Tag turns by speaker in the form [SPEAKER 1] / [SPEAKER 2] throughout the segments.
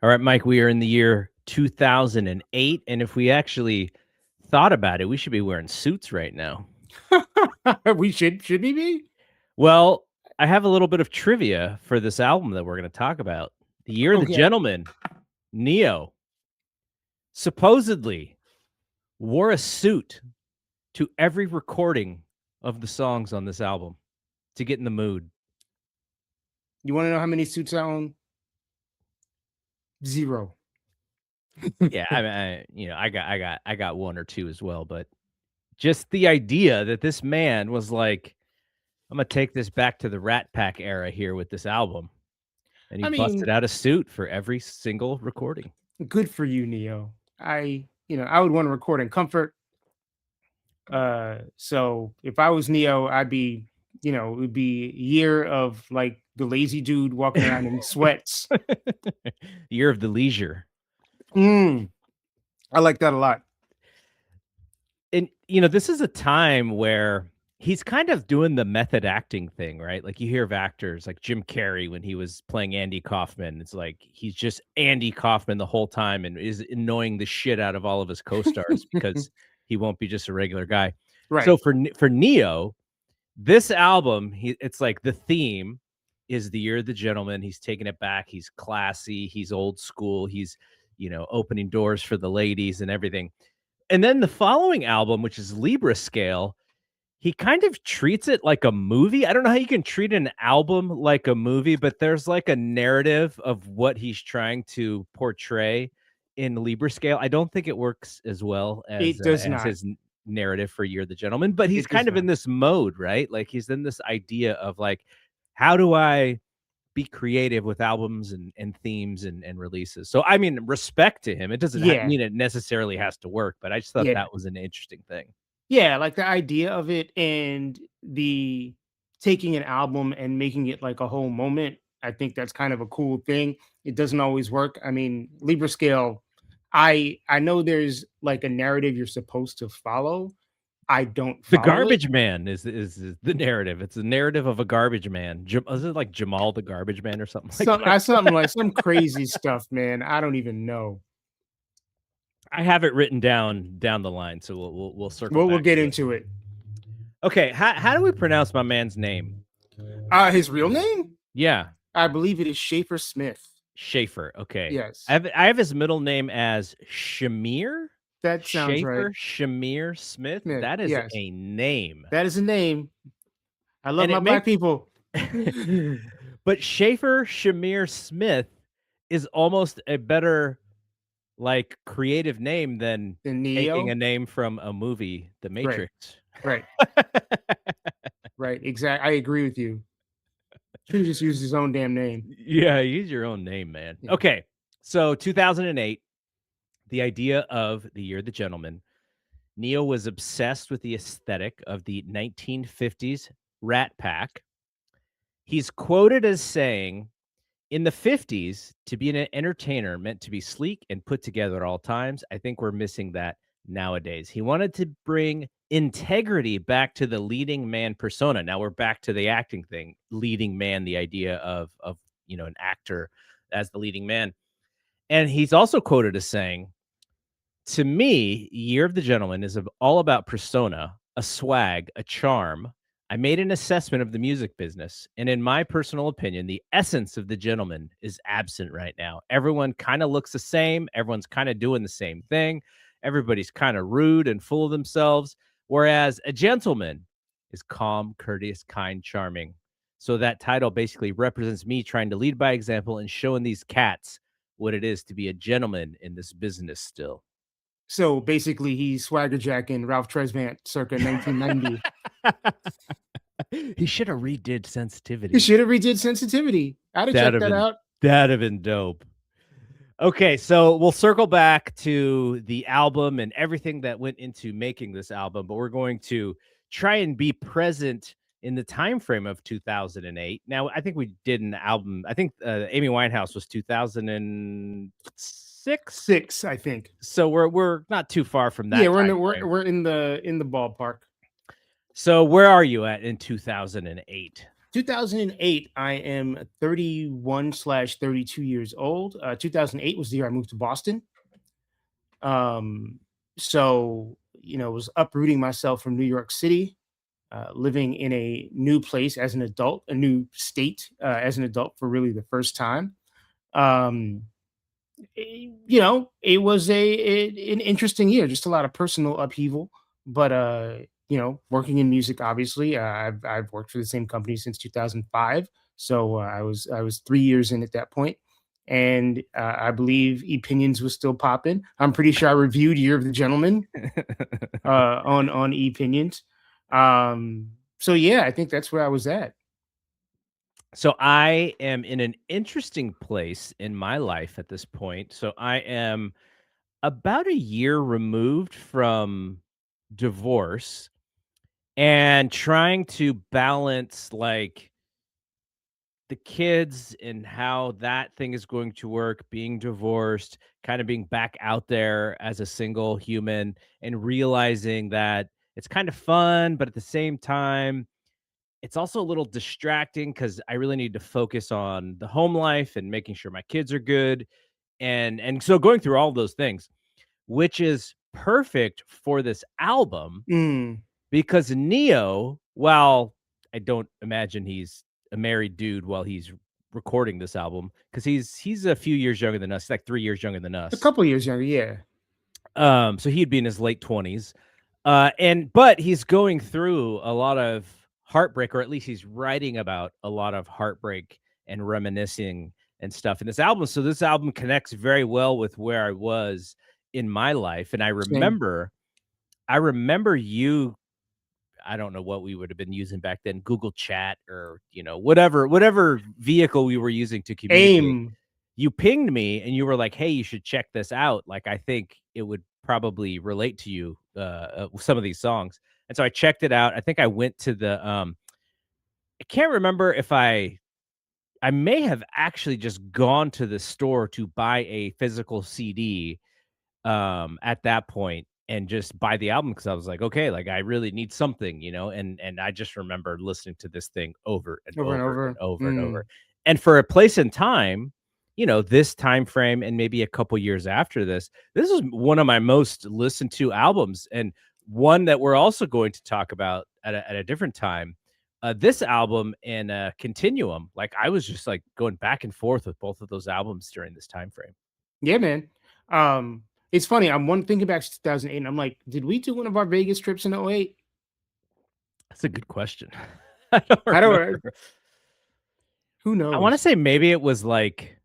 [SPEAKER 1] All right, Mike, we are in the year 2008. And if we actually thought about it, we should be wearing suits right now.
[SPEAKER 2] We should we be?
[SPEAKER 1] Well, I have a little bit of trivia for this album that we're going to talk about. The Year of the
[SPEAKER 2] Okay.
[SPEAKER 1] Gentleman, Neo, supposedly wore a suit to every recording of the songs on this album to get in the mood.
[SPEAKER 2] You want to know how many suits I own? 0.
[SPEAKER 1] Yeah, I got one or two as well, but just the idea that this man was like, I'm gonna take this back to the Rat Pack era here with this album, and he
[SPEAKER 2] I
[SPEAKER 1] busted
[SPEAKER 2] mean,
[SPEAKER 1] out a suit for every single recording.
[SPEAKER 2] good for you, Neo. I would want to record in comfort. So if I was Neo, I'd be, it would be a year of like the lazy dude walking around in sweats.
[SPEAKER 1] Year of the Leisure.
[SPEAKER 2] I like that a lot.
[SPEAKER 1] And this is a time where he's kind of doing the method acting thing, right? Like you hear of actors like Jim Carrey when he was playing Andy Kaufman. It's like he's just Andy Kaufman the whole time and is annoying the shit out of all of his co-stars because he won't be just a regular guy.
[SPEAKER 2] Right.
[SPEAKER 1] So for Neo, this album, it's like the theme is the Year of the Gentleman. He's taking it back. He's classy. He's old school. He's, opening doors for the ladies and everything. And then the following album, which is Libra Scale, he kind of treats it like a movie. I don't know how you can treat an album like a movie, but there's like a narrative of what he's trying to portray in Libra Scale. I don't think it works as well as,
[SPEAKER 2] It does
[SPEAKER 1] as
[SPEAKER 2] not.
[SPEAKER 1] his narrative for Year of the Gentleman, but he's kind of in this mode, right? Like he's in this idea of like, how do I be creative with albums and themes and releases? So, I mean, respect to him. It doesn't mean it necessarily has to work, but I just thought that was an interesting thing.
[SPEAKER 2] Yeah, like the idea of it and the taking an album and making it like a whole moment. I think that's kind of a cool thing. It doesn't always work. I mean, Libra Scale, I know there's like a narrative you're supposed to follow. I don't
[SPEAKER 1] The
[SPEAKER 2] follow
[SPEAKER 1] Garbage
[SPEAKER 2] it.
[SPEAKER 1] Man is the narrative. It's a narrative of a garbage man. Is it like Jamal the Garbage Man or something like that?
[SPEAKER 2] Something like some crazy stuff, man. I don't even know.
[SPEAKER 1] I have it written down the line, so we'll circle.
[SPEAKER 2] We'll get into it.
[SPEAKER 1] Okay, how do we pronounce my man's name?
[SPEAKER 2] His real name?
[SPEAKER 1] Yeah,
[SPEAKER 2] I believe it is Schaefer Smith.
[SPEAKER 1] Schaefer. Okay.
[SPEAKER 2] Yes.
[SPEAKER 1] I have his middle name as Shamir.
[SPEAKER 2] That sounds
[SPEAKER 1] Schaefer
[SPEAKER 2] right.
[SPEAKER 1] Shamir Smith. That is a name.
[SPEAKER 2] That is a name. I love my black people.
[SPEAKER 1] But Schaefer Shamir Smith is almost a better like creative name than
[SPEAKER 2] Neo?
[SPEAKER 1] taking a name from a movie, The Matrix.
[SPEAKER 2] Right. Right. Exactly. I agree with you. Should just use his own damn name.
[SPEAKER 1] Yeah, use your own name, man. Yeah. Okay. So 2008, the idea of the Year of the Gentleman. Neo was obsessed with the aesthetic of the 1950s Rat Pack. He's quoted as saying, in the 50s, to be an entertainer meant to be sleek and put together at all times. I think we're missing that nowadays. He wanted to bring integrity back to the leading man persona. Now we're back to the acting thing, leading man, the idea of an actor as the leading man. And he's also quoted as saying, to me, Year of the Gentleman is all about persona, a swag, a charm. I made an assessment of the music business, and in my personal opinion, the essence of the gentleman is absent right now. Everyone kind of looks the same. Everyone's kind of doing the same thing. Everybody's kind of rude and full of themselves, whereas a gentleman is calm, courteous, kind, charming. So that title basically represents me trying to lead by example and showing these cats what it is to be a gentleman in this business still.
[SPEAKER 2] So basically, he's swagger jacking Ralph Tresvant circa 1990.
[SPEAKER 1] He should have redid Sensitivity.
[SPEAKER 2] I'd have checked that out.
[SPEAKER 1] That'd have been dope. Okay, so we'll circle back to the album and everything that went into making this album, but we're going to try and be present in the time frame of 2008. Now, I think we did an album. I think Amy Winehouse was 2006,
[SPEAKER 2] I think.
[SPEAKER 1] So we're not too far from that.
[SPEAKER 2] Yeah, we're in the ballpark.
[SPEAKER 1] So where are you at in 2008?
[SPEAKER 2] 2008, I am 31 slash 32 years old. 2008 was the year I moved to Boston. Um, so, was uprooting myself from New York City, living in a new place as an adult, a new state as an adult for really the first time. Um, it was an interesting year, just a lot of personal upheaval. But working in music, obviously, I've worked for the same company since 2005, so I was 3 years in at that point, and I believe Opinions was still popping. I'm pretty sure I reviewed Year of the Gentleman on Opinions. So yeah, I think that's where I was at.
[SPEAKER 1] So I am in an interesting place in my life at this point. So I am about a year removed from divorce and trying to balance like the kids and how that thing is going to work, being divorced, kind of being back out there as a single human and realizing that it's kind of fun, but at the same time, it's also a little distracting because I really need to focus on the home life and making sure my kids are good. And so going through all those things, which is perfect for this album
[SPEAKER 2] Mm,
[SPEAKER 1] because Neo, while I don't imagine he's a married dude while he's recording this album, because he's a few years younger than us, like 3 years younger than
[SPEAKER 2] a
[SPEAKER 1] us.
[SPEAKER 2] couple years younger, yeah.
[SPEAKER 1] So he'd be in his late 20s. But he's going through a lot of heartbreak, or at least he's writing about a lot of heartbreak and reminiscing and stuff in this album. So this album connects very well with where I was in my life. And
[SPEAKER 2] Same.
[SPEAKER 1] I remember you, I don't know what we would have been using back then, Google Chat or, whatever vehicle we were using to communicate.
[SPEAKER 2] AIM.
[SPEAKER 1] You pinged me and you were like, "Hey, you should check this out. Like, I think it would probably relate to you, some of these songs." And so I checked it out. I think I went to I can't remember if I may have actually just gone to the store to buy a physical CD, at that point and just buy the album because I was like, okay, like I really need something, and I just remember listening to this thing over and
[SPEAKER 2] Over and
[SPEAKER 1] over and
[SPEAKER 2] over.
[SPEAKER 1] over and over.
[SPEAKER 2] Mm.
[SPEAKER 1] And for a place and time, this time frame and maybe a couple years after this is one of my most listened to albums and one that we're also going to talk about at a different time. This album and Continuum, like I was just like going back and forth with both of those albums during this time frame.
[SPEAKER 2] Yeah, man. It's funny. I'm one thinking back to 2008, and I'm like, did we do one of our Vegas trips in '08?
[SPEAKER 1] That's a good question. I don't
[SPEAKER 2] I don't.
[SPEAKER 1] remember.
[SPEAKER 2] Who
[SPEAKER 1] I wanna
[SPEAKER 2] knows?
[SPEAKER 1] say maybe it was, like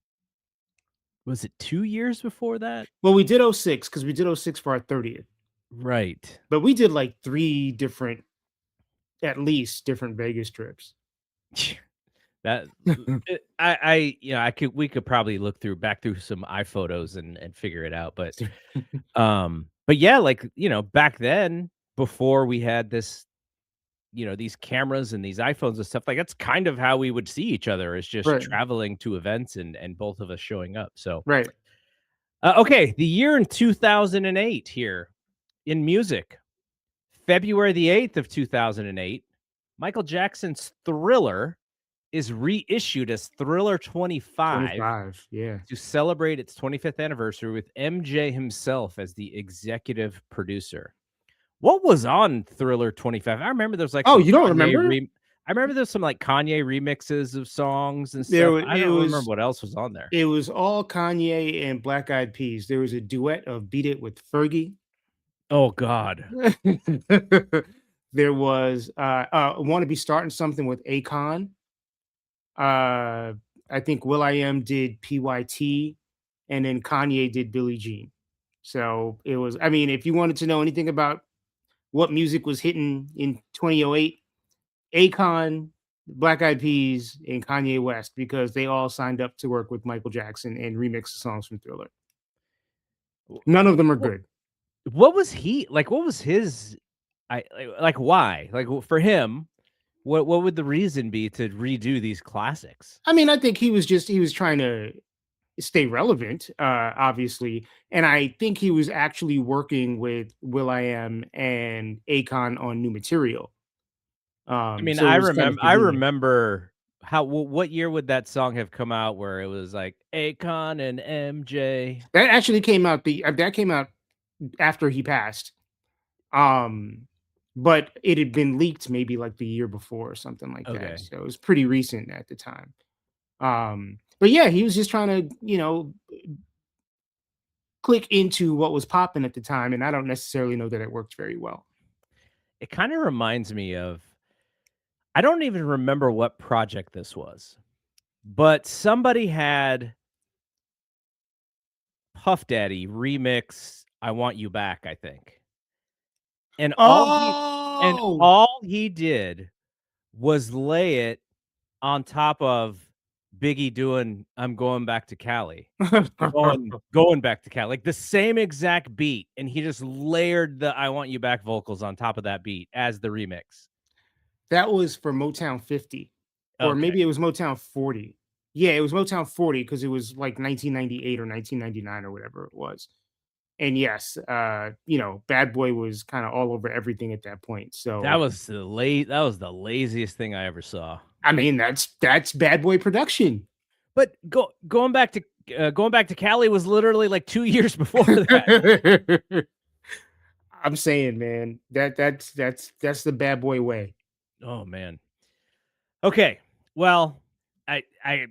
[SPEAKER 1] was it 2 years before that?
[SPEAKER 2] Well, we did '06 because we did '06 for our 30th,
[SPEAKER 1] Right.
[SPEAKER 2] but we did like three different, at least different Vegas trips.
[SPEAKER 1] That I could we could probably look through back through some iPhotos and figure it out, but yeah, like, back then, before we had this, these cameras and these iPhones and stuff, like, that's kind of how we would see each other is just
[SPEAKER 2] Right,
[SPEAKER 1] traveling to events and both of us showing up, so
[SPEAKER 2] right.
[SPEAKER 1] okay, the year in 2008 here in music. February the 8th of 2008, Michael Jackson's Thriller is reissued as Thriller 25
[SPEAKER 2] 25. Yeah.
[SPEAKER 1] to celebrate its 25th anniversary with MJ himself as the executive producer. What was on Thriller 25? I remember there's like
[SPEAKER 2] Oh,
[SPEAKER 1] some
[SPEAKER 2] you don't
[SPEAKER 1] Kanye
[SPEAKER 2] remember?
[SPEAKER 1] I remember there's some like Kanye remixes of songs and
[SPEAKER 2] There,
[SPEAKER 1] stuff. I
[SPEAKER 2] it
[SPEAKER 1] don't remember
[SPEAKER 2] was
[SPEAKER 1] what else was on there.
[SPEAKER 2] it was all Kanye and Black Eyed Peas. There was a duet of "Beat It" with Fergie.
[SPEAKER 1] Oh God.
[SPEAKER 2] There was "Want to Be Starting Something" with Akon. Uh, I think will.i.am did PYT, and then Kanye did Billie Jean. So it was. I mean, if you wanted to know anything about what music was hitting in 2008, Akon, Black Eyed Peas, and Kanye West, because they all signed up to work with Michael Jackson and remix the songs from Thriller. None of them are good.
[SPEAKER 1] What was he like? What was his? Like why? Like for him, what would the reason be to redo these classics?
[SPEAKER 2] I mean, I think he was trying to stay relevant, obviously, and I think he was actually working with will.i.am and Akon on new material.
[SPEAKER 1] I mean,
[SPEAKER 2] So it was kind of
[SPEAKER 1] I
[SPEAKER 2] convenient.
[SPEAKER 1] remember how what year would that song have come out where it was like Akon and MJ?
[SPEAKER 2] That actually came out that came out after he passed. Um, but it had been leaked maybe like the year before or something like that.
[SPEAKER 1] Okay.
[SPEAKER 2] So it was pretty recent at the time. But yeah, he was just trying to, click into what was popping at the time, and I don't necessarily know that it worked very well.
[SPEAKER 1] It kinda reminds me of I don't even remember what project this was, but somebody had Puff Daddy remix "I Want You Back," I think, and
[SPEAKER 2] Oh,
[SPEAKER 1] all he did was lay it on top of Biggie doing "I'm Going Back to Cali." Going back to Cali, like, the same exact beat, and he just layered the "I Want You Back" vocals on top of that beat as the remix.
[SPEAKER 2] that was for Motown 50, or
[SPEAKER 1] Okay.
[SPEAKER 2] maybe it was Motown 40. Yeah, it was Motown 40 because it was like 1998 or 1999 or whatever it was. And yes, Bad Boy was kind of all over everything at that point. So
[SPEAKER 1] That was the laziest thing I ever saw.
[SPEAKER 2] I mean, that's Bad Boy production.
[SPEAKER 1] But going back to Cali was literally, like, 2 years before that.
[SPEAKER 2] I'm saying, man, that's the Bad Boy way.
[SPEAKER 1] Oh, man. Okay. Well, I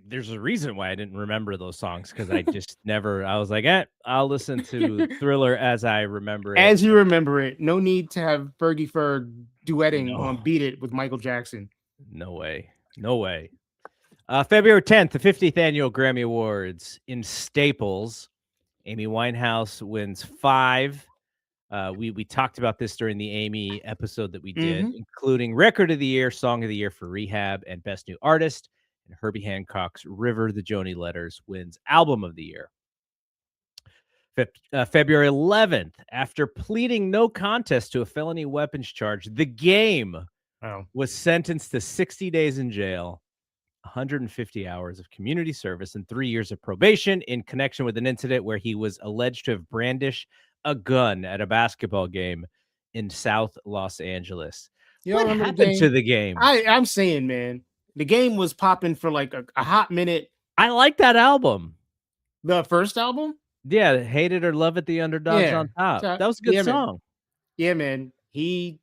[SPEAKER 1] there's a reason why I didn't remember those songs because I just never I was like, I'll listen to Thriller as I remember it."
[SPEAKER 2] As you remember it, no need to have Fergie Ferg duetting on
[SPEAKER 1] No.
[SPEAKER 2] "Beat It" with Michael Jackson.
[SPEAKER 1] No way. No way. February 10th, the 50th annual Grammy Awards in Staples. Amy Winehouse wins 5. We talked about this during the Amy episode that we did,
[SPEAKER 2] Mhm.
[SPEAKER 1] including Record of the Year, Song of the Year for Rehab, and Best New Artist. And Herbie Hancock's River, the Joni Letters wins Album of the Year. February 11th, after pleading no contest to a felony weapons charge, The Game
[SPEAKER 2] Oh.
[SPEAKER 1] was sentenced to 60 days in jail, 150 hours of community service, and 3 years of probation in connection with an incident where he was alleged to have brandished a gun at a basketball game in South Los Angeles.
[SPEAKER 2] You don't
[SPEAKER 1] What
[SPEAKER 2] remember The
[SPEAKER 1] happened to
[SPEAKER 2] Game?
[SPEAKER 1] The Game?
[SPEAKER 2] I'm saying, man, The Game was popping for like a hot minute.
[SPEAKER 1] I like that album.
[SPEAKER 2] The first album?
[SPEAKER 1] Yeah, Hate It or Love It, The Underdogs
[SPEAKER 2] Yeah.
[SPEAKER 1] on Top.
[SPEAKER 2] So
[SPEAKER 1] That was a good
[SPEAKER 2] yeah, man.
[SPEAKER 1] song.
[SPEAKER 2] Yeah, man. He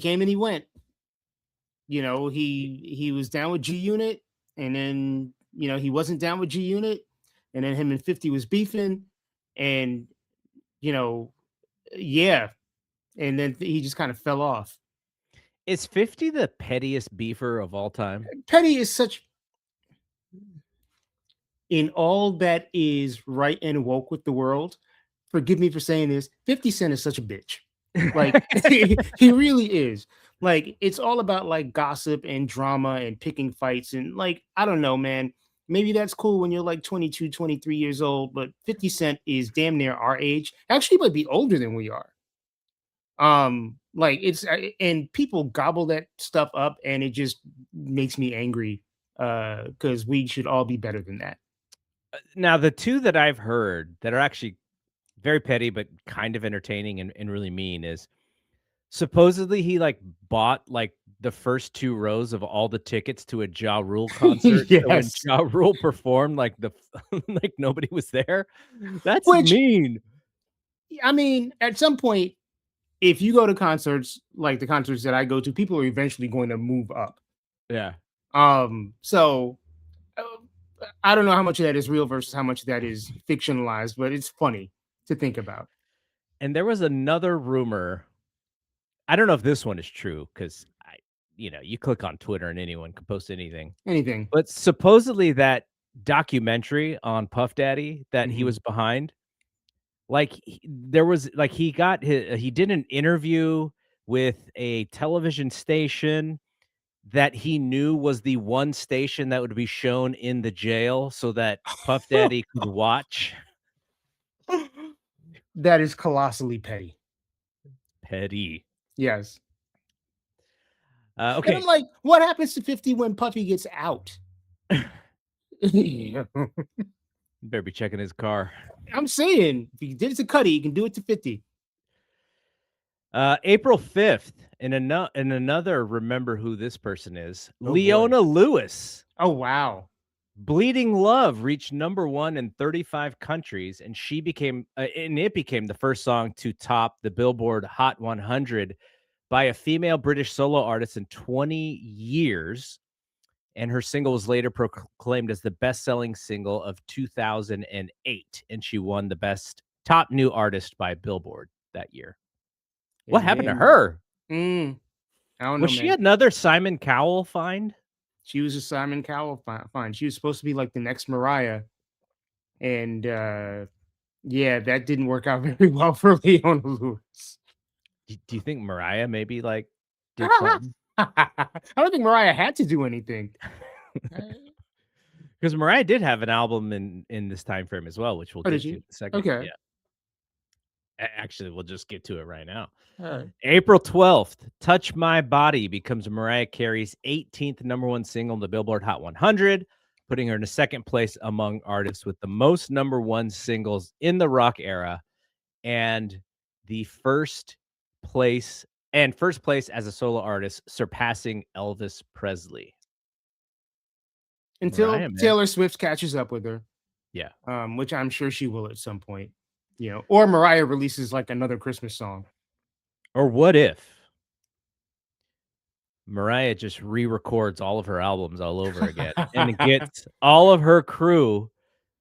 [SPEAKER 2] came and he went. He was down with G Unit, and then he wasn't down with G Unit, and then him and 50 was beefing, and you know, yeah, and then he just kind of fell off.
[SPEAKER 1] Is 50 the pettiest beefer of all time?
[SPEAKER 2] Petty is such in all that is right and woke with the world. Forgive me for saying this. 50 Cent is such a bitch. Like he really is. Like it's all about like gossip and drama and picking fights and like I don't know, man. Maybe that's cool when you're like 22, 23 years old, but 50 Cent is damn near our age. Actually, he might be older than we are. Like it's and people gobble that stuff up and it just makes me angry because we should all be better than that.
[SPEAKER 1] Now, the 2 that I've heard that are actually very petty, but kind of entertaining and really mean is supposedly he, like, bought, like, the first 2 rows of all the tickets to a Ja Rule concert, so when
[SPEAKER 2] Yes.
[SPEAKER 1] Ja Rule performed, like, like, nobody was there. That's
[SPEAKER 2] Which
[SPEAKER 1] mean.
[SPEAKER 2] I mean, at some point, if you go to concerts like the concerts that I go to, people are eventually going to move up.
[SPEAKER 1] Yeah.
[SPEAKER 2] So uh, I don't know how much of that is real versus how much of that is fictionalized, but it's funny to think about.
[SPEAKER 1] And there was another rumor, I don't know if this one is true because you click on Twitter and anyone can post anything,
[SPEAKER 2] Anything.
[SPEAKER 1] but supposedly that documentary on Puff Daddy that he
[SPEAKER 2] Mhm.
[SPEAKER 1] was behind, like, there was like, he did an interview with a television station that he knew was the one station that would be shown in the jail so that Puff Daddy could watch.
[SPEAKER 2] That is colossally petty.
[SPEAKER 1] Petty.
[SPEAKER 2] Yes. And I'm
[SPEAKER 1] Okay.
[SPEAKER 2] like, what happens to 50 when Puffy gets out?
[SPEAKER 1] Better be checking his car.
[SPEAKER 2] I'm saying if he did it to Cuddy, he can do it to 50.
[SPEAKER 1] April 5th, in another remember who this person is,
[SPEAKER 2] Oh boy.
[SPEAKER 1] Leona Lewis.
[SPEAKER 2] Oh wow.
[SPEAKER 1] Bleeding Love reached #1 in 35 countries, and it became the first song to top the Billboard Hot 100 by a female British solo artist in 20 years. And her single was later proclaimed as the best-selling single of 2008, and she won the best top new artist by Billboard that year. What
[SPEAKER 2] And
[SPEAKER 1] happened to
[SPEAKER 2] then,
[SPEAKER 1] her?
[SPEAKER 2] I don't know,
[SPEAKER 1] Was she
[SPEAKER 2] man.
[SPEAKER 1] another Simon Cowell find?
[SPEAKER 2] She was a Simon Cowell find. She was supposed to be like the next Mariah, and yeah, that didn't work out very well for Leona Lewis.
[SPEAKER 1] Do you think Mariah maybe like did
[SPEAKER 2] I
[SPEAKER 1] something?
[SPEAKER 2] don't think Mariah had to do anything. Uh,
[SPEAKER 1] Because Mariah did have an album in this time frame as well, which we'll
[SPEAKER 2] Oh, did
[SPEAKER 1] get to
[SPEAKER 2] she?
[SPEAKER 1] in a second.
[SPEAKER 2] Okay.
[SPEAKER 1] Yeah, actually, we'll just get to it right now.
[SPEAKER 2] All right.
[SPEAKER 1] April 12th, "Touch My Body" becomes Mariah Carey's 18th #1 single in the Billboard Hot 100, putting her in a second place among artists with the most #1 singles in the rock era, and the first place as a solo artist, surpassing Elvis Presley.
[SPEAKER 2] Until
[SPEAKER 1] Mariah, man.
[SPEAKER 2] Taylor Swift catches up with her,
[SPEAKER 1] Yeah.
[SPEAKER 2] which I'm sure she will at some point. Or Mariah releases like another Christmas song.
[SPEAKER 1] Or what if Mariah just re-records all of her albums all over again and gets all of her crew.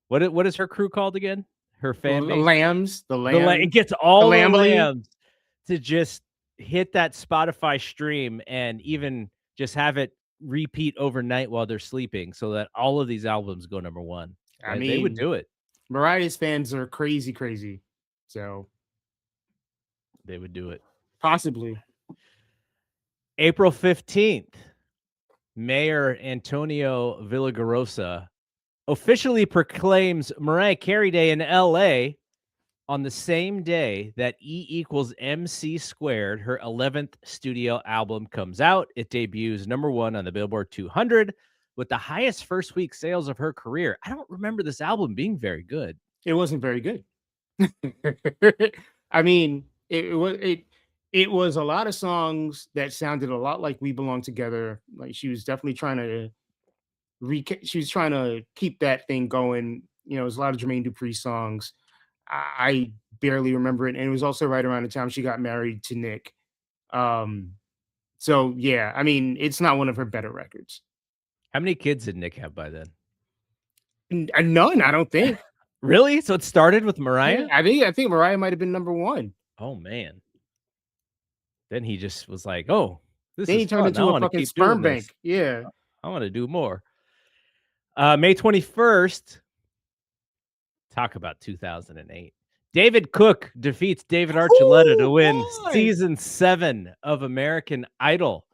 [SPEAKER 1] What is her crew called again? Her fan base?
[SPEAKER 2] Lambs, the
[SPEAKER 1] It
[SPEAKER 2] lamb,
[SPEAKER 1] gets
[SPEAKER 2] the
[SPEAKER 1] all the
[SPEAKER 2] Lambly.
[SPEAKER 1] lambs to just hit that Spotify stream and even just have it repeat overnight while they're sleeping so that all of these albums go #1.
[SPEAKER 2] I
[SPEAKER 1] They would
[SPEAKER 2] mean,
[SPEAKER 1] do it.
[SPEAKER 2] Mariah's fans are crazy, crazy. So
[SPEAKER 1] They would do it.
[SPEAKER 2] possibly.
[SPEAKER 1] April 15th, Mayor Antonio Villagrosa officially proclaims Mariah Carey Day in LA on the same day that E=MC², her 11th studio album, comes out. It debuts #1 on the Billboard 200 with the highest first week sales of her career. I don't remember this album being very good.
[SPEAKER 2] It wasn't very good. I mean, it was a lot of songs that sounded a lot like We Belong Together. Like she was definitely trying to she was trying to keep that thing going. It was a lot of Jermaine Dupri songs. I barely remember it, and it was also right around the time she got married to Nick. Um, so yeah, I mean, it's not one of her better records.
[SPEAKER 1] How many kids did Nick have by then?
[SPEAKER 2] None, I don't think.
[SPEAKER 1] Really? So it started with
[SPEAKER 2] Yeah,
[SPEAKER 1] Mariah?
[SPEAKER 2] I think Mariah might have been #1.
[SPEAKER 1] Oh, man. Then he just was like, "Oh, this
[SPEAKER 2] Then
[SPEAKER 1] is
[SPEAKER 2] he turned
[SPEAKER 1] fun. I
[SPEAKER 2] into a
[SPEAKER 1] wanna
[SPEAKER 2] fucking
[SPEAKER 1] keep doing
[SPEAKER 2] sperm
[SPEAKER 1] this.
[SPEAKER 2] bank. Yeah.
[SPEAKER 1] I wanna do more." May 21st, talk about 2008. David Cook defeats David Archuleta to
[SPEAKER 2] Oh
[SPEAKER 1] win
[SPEAKER 2] boy!
[SPEAKER 1] season 7 of American Idol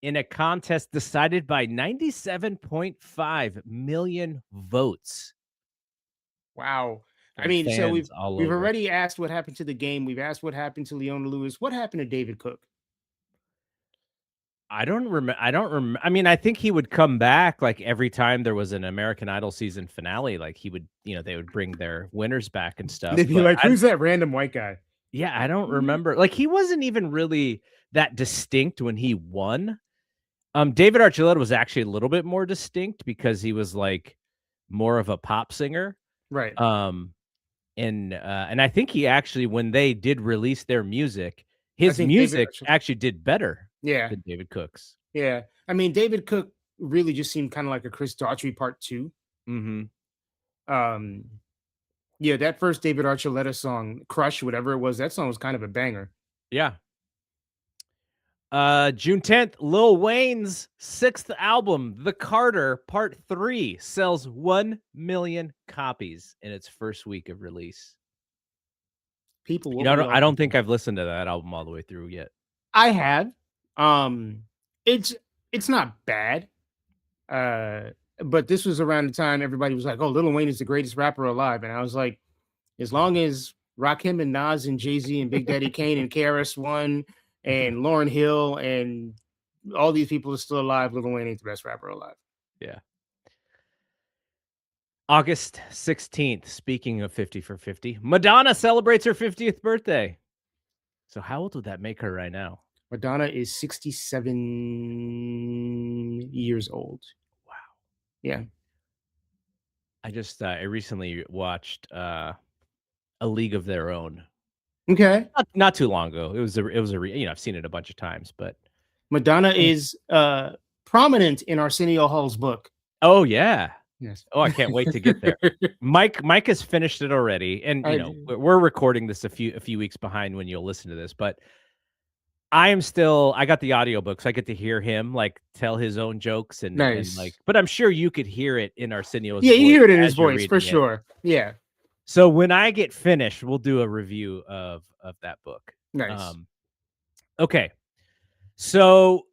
[SPEAKER 1] in a contest decided by 97.5 million votes
[SPEAKER 2] Wow. I
[SPEAKER 1] from
[SPEAKER 2] mean, so
[SPEAKER 1] fans
[SPEAKER 2] we've
[SPEAKER 1] all
[SPEAKER 2] we've
[SPEAKER 1] over.
[SPEAKER 2] already asked what happened to the game. We've asked what happened to Leona Lewis. What happened to David Cook?
[SPEAKER 1] I mean, I think he would come back, like, every time there was an American Idol season finale, like, he would they would bring their winners back and stuff,
[SPEAKER 2] They'd be
[SPEAKER 1] but
[SPEAKER 2] like, "Who's that random white guy?"
[SPEAKER 1] yeah, I don't remember. Like, he wasn't even really that distinct when he won. David Archuleta was actually a little bit more distinct because he was, like, more of a pop singer.
[SPEAKER 2] Right.
[SPEAKER 1] Um, and I think he actually, when they did release their music,
[SPEAKER 2] I
[SPEAKER 1] his
[SPEAKER 2] think David
[SPEAKER 1] music
[SPEAKER 2] actually.
[SPEAKER 1] actually did better
[SPEAKER 2] Yeah.
[SPEAKER 1] than David Cook's.
[SPEAKER 2] Yeah. I mean, David Cook really just seemed kind of like a Chris Daughtry part 2.
[SPEAKER 1] Mhm.
[SPEAKER 2] Um, yeah, that first David Archuleta song, Crush, whatever it was, that song was kind of a banger.
[SPEAKER 1] Yeah. June 10th, Lil Wayne's 6th album, The Carter Part 3, sells 1 million copies in its first week of release.
[SPEAKER 2] People, what were
[SPEAKER 1] I
[SPEAKER 2] y'all
[SPEAKER 1] don't think
[SPEAKER 2] thinking?
[SPEAKER 1] I've listened to that album all the way through yet.
[SPEAKER 2] I have. Um, it's not bad. Uh, but this was around the time everybody was like, "Oh, Lil Wayne is the greatest rapper alive," and I was like, as long as Rakim and Nas and Jay Z and Big Daddy Kane and KRS One and Lauryn Hill and all these people are still alive, Lil Wayne ain't the best rapper alive.
[SPEAKER 1] Yeah. August 16th, speaking of 50 for 50, Madonna celebrates her 50th birthday. So how old would that make her right now?
[SPEAKER 2] Madonna is 67 years old.
[SPEAKER 1] Wow.
[SPEAKER 2] Yeah.
[SPEAKER 1] I recently watched A League of Their Own.
[SPEAKER 2] Okay.
[SPEAKER 1] Not too long ago. I've seen it a bunch of times, but
[SPEAKER 2] Madonna is prominent in Arsenio Hall's book.
[SPEAKER 1] oh yeah.
[SPEAKER 2] Yes.
[SPEAKER 1] Oh, I can't wait to get there. Mike has finished it already, and
[SPEAKER 2] I do.
[SPEAKER 1] we're recording this a few weeks behind when you'll listen to this, but I got the audiobook, so I get to hear him like tell his own jokes and like,
[SPEAKER 2] Nice.
[SPEAKER 1] but I'm sure you could hear it in Arsenio's
[SPEAKER 2] Yeah, you
[SPEAKER 1] voice
[SPEAKER 2] hear it in his
[SPEAKER 1] as you're
[SPEAKER 2] voice for
[SPEAKER 1] reading it.
[SPEAKER 2] sure. Yeah.
[SPEAKER 1] So when I get finished, we'll do a review of that book.
[SPEAKER 2] Nice.
[SPEAKER 1] Um, okay. So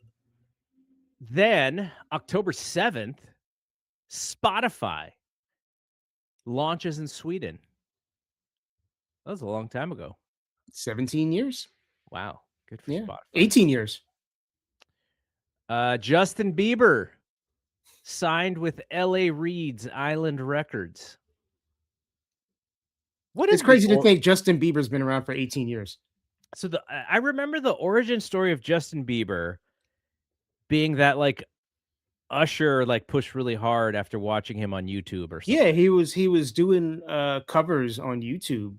[SPEAKER 1] then October 7th, Spotify launches in Sweden. That was a long time ago.
[SPEAKER 2] 17 years.
[SPEAKER 1] Wow. Good for
[SPEAKER 2] Yeah.
[SPEAKER 1] Spotify.
[SPEAKER 2] 18 years.
[SPEAKER 1] Justin Bieber signed with LA Reid's Island Records. What
[SPEAKER 2] It's
[SPEAKER 1] is the
[SPEAKER 2] crazy to think Justin Bieber's been around for 18 years.
[SPEAKER 1] so the I remember the origin story of Justin Bieber being that like Usher like pushed really hard after watching him on YouTube or
[SPEAKER 2] Yeah,
[SPEAKER 1] something.
[SPEAKER 2] he was doing covers on YouTube,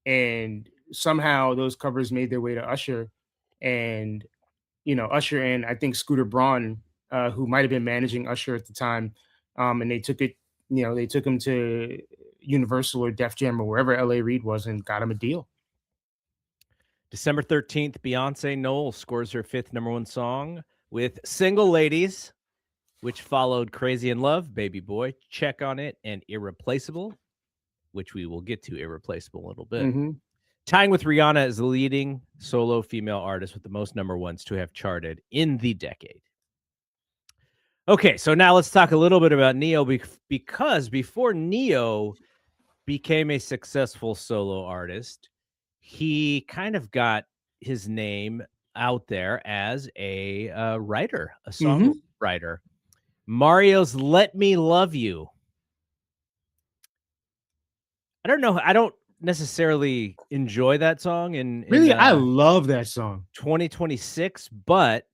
[SPEAKER 2] and somehow those covers made their way to Usher, and Usher and I think Scooter Braun, who might have been managing Usher at the time, and they took him to Universal or Def Jam or wherever LA Reid was and got him a deal.
[SPEAKER 1] December 13th, Beyonce Knowles scores her fifth #1 song with Single Ladies, which followed Crazy in Love, Baby Boy, Check on It, and Irreplaceable, which we will get to Irreplaceable in a little bit.
[SPEAKER 2] Hmm.
[SPEAKER 1] Tying with Rihanna as the leading solo female artist with the most #1s to have charted in the decade. Okay, so now let's talk a little bit about Neo because before Neo became a successful solo artist, he kind of got his name out there as a writer, a
[SPEAKER 2] Hmm.
[SPEAKER 1] songwriter. Mario's "Let Me Love You." I don't know. I don't necessarily enjoy that song in
[SPEAKER 2] Really, I love that song.
[SPEAKER 1] 2026, but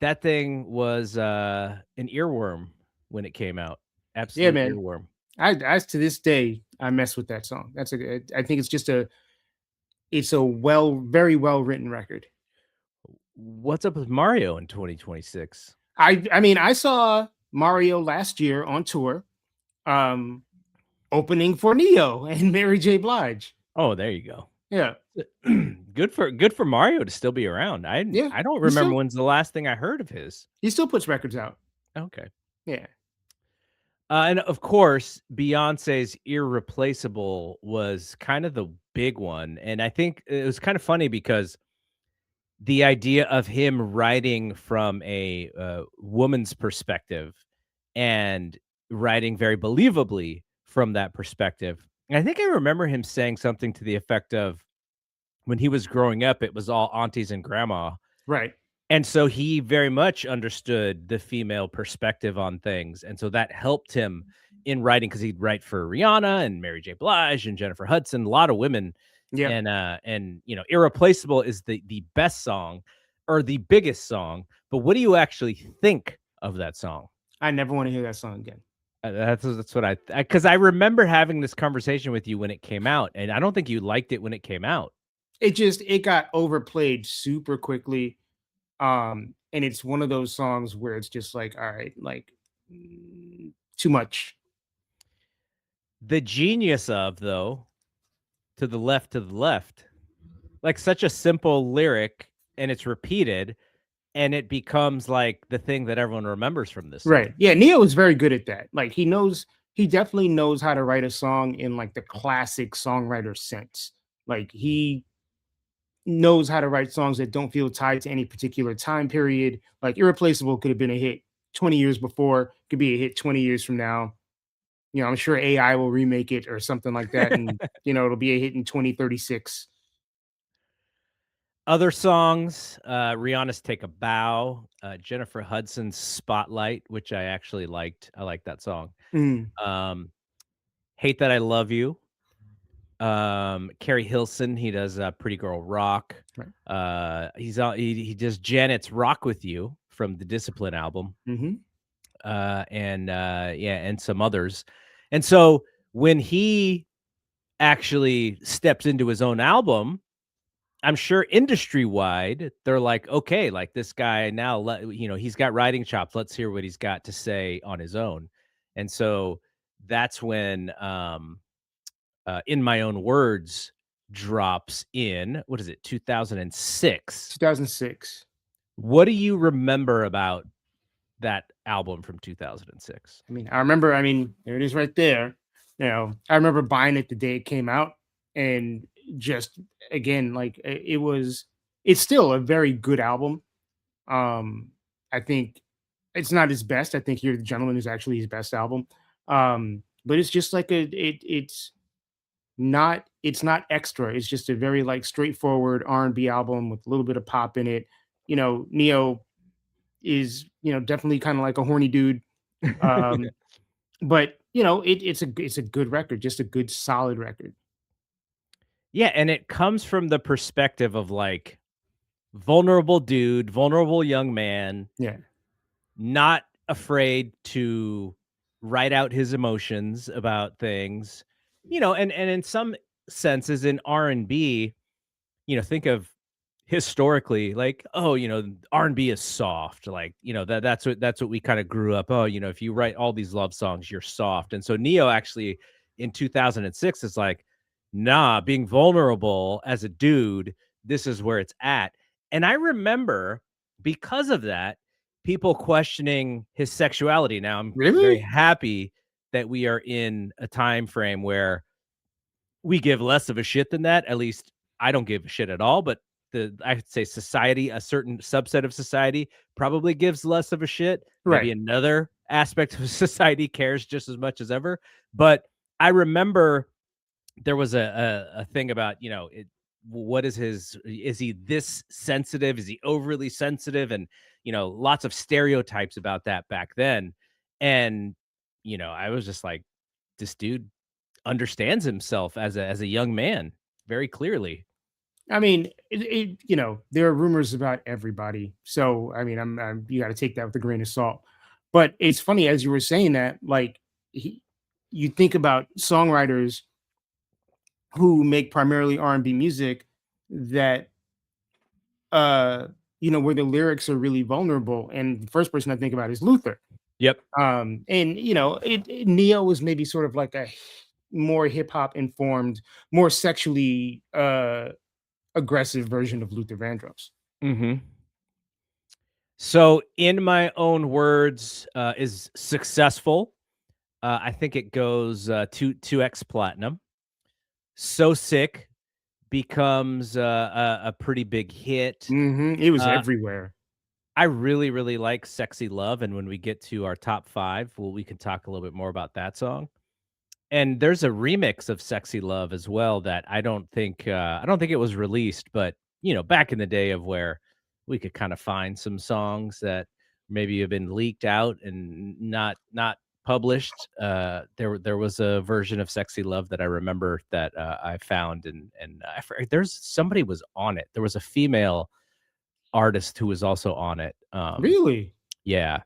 [SPEAKER 1] that thing was an earworm when it came out.
[SPEAKER 2] Yeah,
[SPEAKER 1] Absolute
[SPEAKER 2] man.
[SPEAKER 1] earworm.
[SPEAKER 2] I to this day I mess with that song. I think it's a very well written record.
[SPEAKER 1] What's up with Mario in 2026?
[SPEAKER 2] I mean, I saw Mario last year on tour, um, opening for Neo and Mary J. Blige.
[SPEAKER 1] Oh, there you go.
[SPEAKER 2] Yeah,
[SPEAKER 1] Good for Mario to still be around. I
[SPEAKER 2] yeah.
[SPEAKER 1] I don't
[SPEAKER 2] He
[SPEAKER 1] remember
[SPEAKER 2] still
[SPEAKER 1] when's the last thing I heard of his.
[SPEAKER 2] he still puts records out.
[SPEAKER 1] Okay.
[SPEAKER 2] Yeah.
[SPEAKER 1] And of course, Beyonce's "Irreplaceable" was kind of the big one, and I think it was kind of funny because the idea of him writing from a woman's perspective and writing very believably from that perspective. And I think I remember him saying something to the effect of when he was growing up, it was all aunties and grandma.
[SPEAKER 2] Right.
[SPEAKER 1] And so he very much understood the female perspective on things. And so that helped him in writing because he'd write for Rihanna and Mary J. Blige and Jennifer Hudson, a lot of women.
[SPEAKER 2] Yeah.
[SPEAKER 1] And Irreplaceable is the best song or the biggest song. But what do you actually think of that song?
[SPEAKER 2] I never want to hear that song again.
[SPEAKER 1] That's what I because I remember having this conversation with you when it came out, and I don't think you liked it when it came out.
[SPEAKER 2] It got overplayed super quickly. And it's one of those songs where it's just like, all right, like too much.
[SPEAKER 1] The genius of though, to the left, like such a simple lyric, and it's repeated, and it becomes like the thing that everyone remembers from this song.
[SPEAKER 2] Right. Yeah, Neo is very good at that. Like he definitely knows how to write a song in like the classic songwriter sense. Like he knows how to write songs that don't feel tied to any particular time period. Like Irreplaceable could have been a hit 20 years before, could be a hit 20 years from now. I'm sure AI will remake it or something like that, and it'll be a hit in 2036.
[SPEAKER 1] Other songs, Rihanna's "Take a Bow," Jennifer Hudson's "Spotlight," which I actually liked. I like that song.
[SPEAKER 2] Mm.
[SPEAKER 1] Hate That I Love You. Carrie Hilson, he does Pretty Girl Rock.
[SPEAKER 2] Right.
[SPEAKER 1] He does Janet's Rock with You from the Discipline album.
[SPEAKER 2] Hmm.
[SPEAKER 1] And yeah, and some others. And so when he actually steps into his own album, I'm sure industry wide, they're like, okay, like this guy now, he's got writing chops. Let's hear what he's got to say on his own. And so that's when In My Own Words drops in, what is it, 2006.
[SPEAKER 2] 2006.
[SPEAKER 1] What do you remember about that album from 2006?
[SPEAKER 2] I mean, I remember. I mean, there it is, right there. I remember buying it the day it came out, and just again, like it was. It's still a very good album. Um, I think it's not his best. I think Here the Gentleman is actually his best album. But it's just like it's not extra. It's just a very like straightforward R&B album with a little bit of pop in it. Neo is definitely kind of like a horny dude. Um, but it's a good record, just a good solid record.
[SPEAKER 1] Yeah, and it comes from the perspective of like vulnerable dude, vulnerable young man,
[SPEAKER 2] Yeah.
[SPEAKER 1] not afraid to write out his emotions about things. And in some senses in R&B, think of historically like, oh, R&B is soft, like, that's what we kind of grew up. Oh, if you write all these love songs, you're soft. And so Neo actually in 2006 is like, nah, being vulnerable as a dude, this is where it's at. And I remember because of that, people questioning his sexuality. Now I'm very
[SPEAKER 2] Really?
[SPEAKER 1] happy that we are in a time frame where we give less of a shit than that. At least I don't give a shit at all, but I'd say society, a certain subset of society probably gives less of a shit. Maybe
[SPEAKER 2] Right.
[SPEAKER 1] another aspect of society cares just as much as ever. But I remember there was a thing about, what is he this sensitive? Is he overly sensitive? And, lots of stereotypes about that back then. And, I was just like, this dude understands himself as a young man very clearly.
[SPEAKER 2] I mean, there are rumors about everybody. So, I mean, you got to take that with a grain of salt. But it's funny as you were saying that, like, he, you think about songwriters who make primarily R&B music that uh where the lyrics are really vulnerable, and the first person I think about is Luther.
[SPEAKER 1] Yep.
[SPEAKER 2] And Neo was maybe sort of like a more hip hop informed, more sexually aggressive version of Luther Vandross.
[SPEAKER 1] Mhm. So, In My Own Words, is successful. I think it goes, 2x platinum. So Sick becomes, a pretty big hit.
[SPEAKER 2] It was
[SPEAKER 1] Uh,
[SPEAKER 2] everywhere.
[SPEAKER 1] I really, really like Sexy Love, and when we get to our top 5, well, we can talk a little bit more about that song. And there's a remix of Sexy Love as well that I don't think it was released, but, back in the day of where we could kinda find some songs that maybe have been leaked out and not published, there was a version of Sexy Love that I remember that, I found, and I forget there's somebody was on it. There was a female artist who was also on it,
[SPEAKER 2] Really?
[SPEAKER 1] yeah,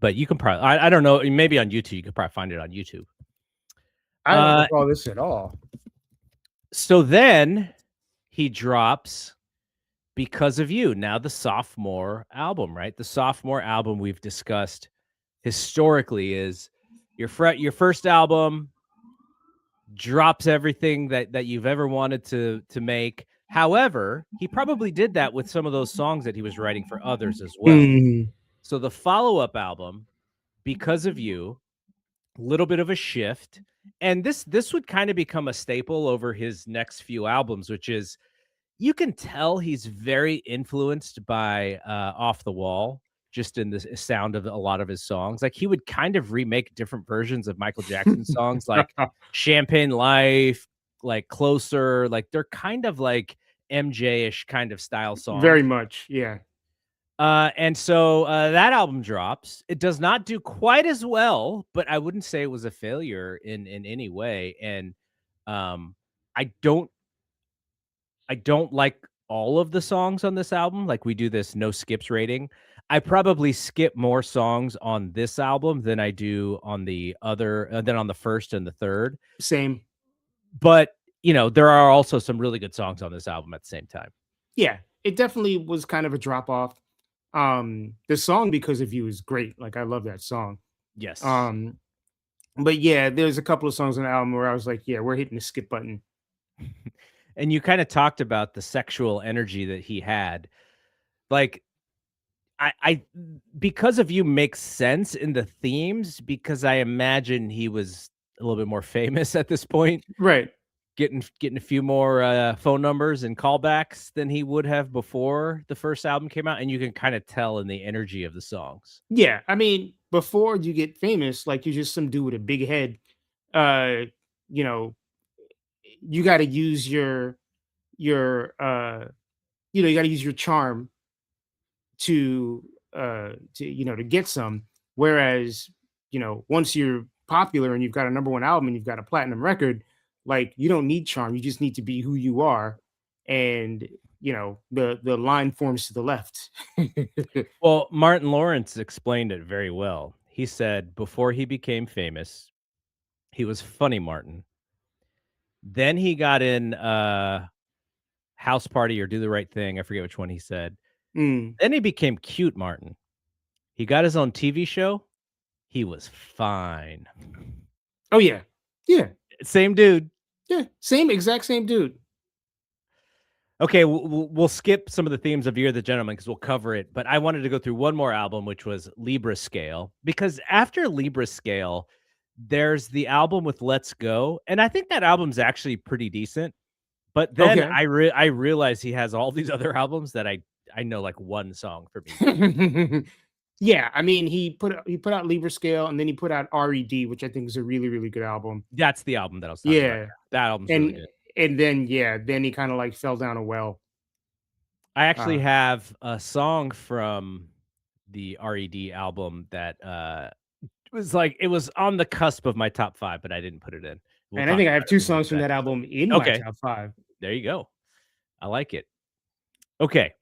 [SPEAKER 1] but you can probably I don't know, maybe on YouTube, you could probably find it on YouTube.
[SPEAKER 2] I don't
[SPEAKER 1] Uh
[SPEAKER 2] recall this at all.
[SPEAKER 1] So then he drops Because of You, now the sophomore album, right? The sophomore album we've discussed historically is your first album drops everything that you've ever wanted to make. However, he probably did that with some of those songs that he was writing for others as well.
[SPEAKER 2] Mhm.
[SPEAKER 1] So the follow-up album, Because of You, little bit of a shift, and this would kind of become a staple over his next few albums, which is you can tell he's very influenced by Off the Wall, just in the sound of a lot of his songs. Like he would kind of remake different versions of Michael Jackson songs, like Champagne Life, like Closer. Like they're kind of like MJ-ish kind of style
[SPEAKER 2] Very
[SPEAKER 1] songs.
[SPEAKER 2] much, yeah.
[SPEAKER 1] And so that album drops. It does not do quite as well, but I wouldn't say it was a failure in any way. And um, I don't I don't like all of the songs on this album. Like, we do this no skips rating. I probably skip more songs on this album than I do on the other than on the first and the third.
[SPEAKER 2] Same.
[SPEAKER 1] But, there are also some really good songs on this album at the same time.
[SPEAKER 2] Yeah, it definitely was kind of a drop off. The song "Because of You" is great. Like I love that song.
[SPEAKER 1] Yes.
[SPEAKER 2] Um, but yeah, there's a couple of songs on the album where I was like, yeah, we're hitting the skip button.
[SPEAKER 1] And you kinda talked about the sexual energy that he had. Like, I Because of You makes sense in the themes because I imagine he was a little bit more famous at this point,
[SPEAKER 2] Right.
[SPEAKER 1] getting a few more, phone numbers and callbacks than he would have before the first album came out, and you can kinda tell in the energy of the songs.
[SPEAKER 2] Yeah. I mean, before you get famous, like you're just some dude with a big head. Uh, you know, you got to use your you got to use your charm to get some. Whereas, once you're popular and you've got a number one album and you've got a platinum record, like you don't need charm. You just need to be who you are. And the line forms to the left.
[SPEAKER 1] Well, Martin Lawrence explained it very well. He said before he became famous, he was Funny Martin. Then he got in, House Party or Do the Right Thing, I forget which one he said.
[SPEAKER 2] Mm.
[SPEAKER 1] Then he became Cute Martin. He got his own TV show, he was fine.
[SPEAKER 2] Oh yeah. Yeah.
[SPEAKER 1] Same dude.
[SPEAKER 2] Yeah. Same exact same dude.
[SPEAKER 1] Okay, we'll skip some of the themes of Year of the Gentleman because 'cause we'll cover it, but I wanted to go through one more album, which was Libra Scale, because after Libra Scale, there's the album with Let's Go, and I think that album's actually pretty decent, but then
[SPEAKER 2] Okay.
[SPEAKER 1] I realized he has all these other albums that I know, like, one song from each.
[SPEAKER 2] Yeah, I mean, he put out Libra Scale, and then he put out RED, which I think is a really, really good album.
[SPEAKER 1] That's the album that I was talking about,
[SPEAKER 2] Yeah.
[SPEAKER 1] yeah. That album's really
[SPEAKER 2] And
[SPEAKER 1] good.
[SPEAKER 2] and then yeah, then he kinda like fell down a well.
[SPEAKER 1] I actually
[SPEAKER 2] Uh,
[SPEAKER 1] have a song from the RED album that, was like it was on the cusp of my top 5, but I didn't put it in. We'll
[SPEAKER 2] and I
[SPEAKER 1] talk
[SPEAKER 2] think I have
[SPEAKER 1] about it
[SPEAKER 2] 2
[SPEAKER 1] when we get
[SPEAKER 2] songs
[SPEAKER 1] to
[SPEAKER 2] from
[SPEAKER 1] that
[SPEAKER 2] that
[SPEAKER 1] episode.
[SPEAKER 2] album in my
[SPEAKER 1] Okay,
[SPEAKER 2] top 5.
[SPEAKER 1] there you go. I like it. Okay,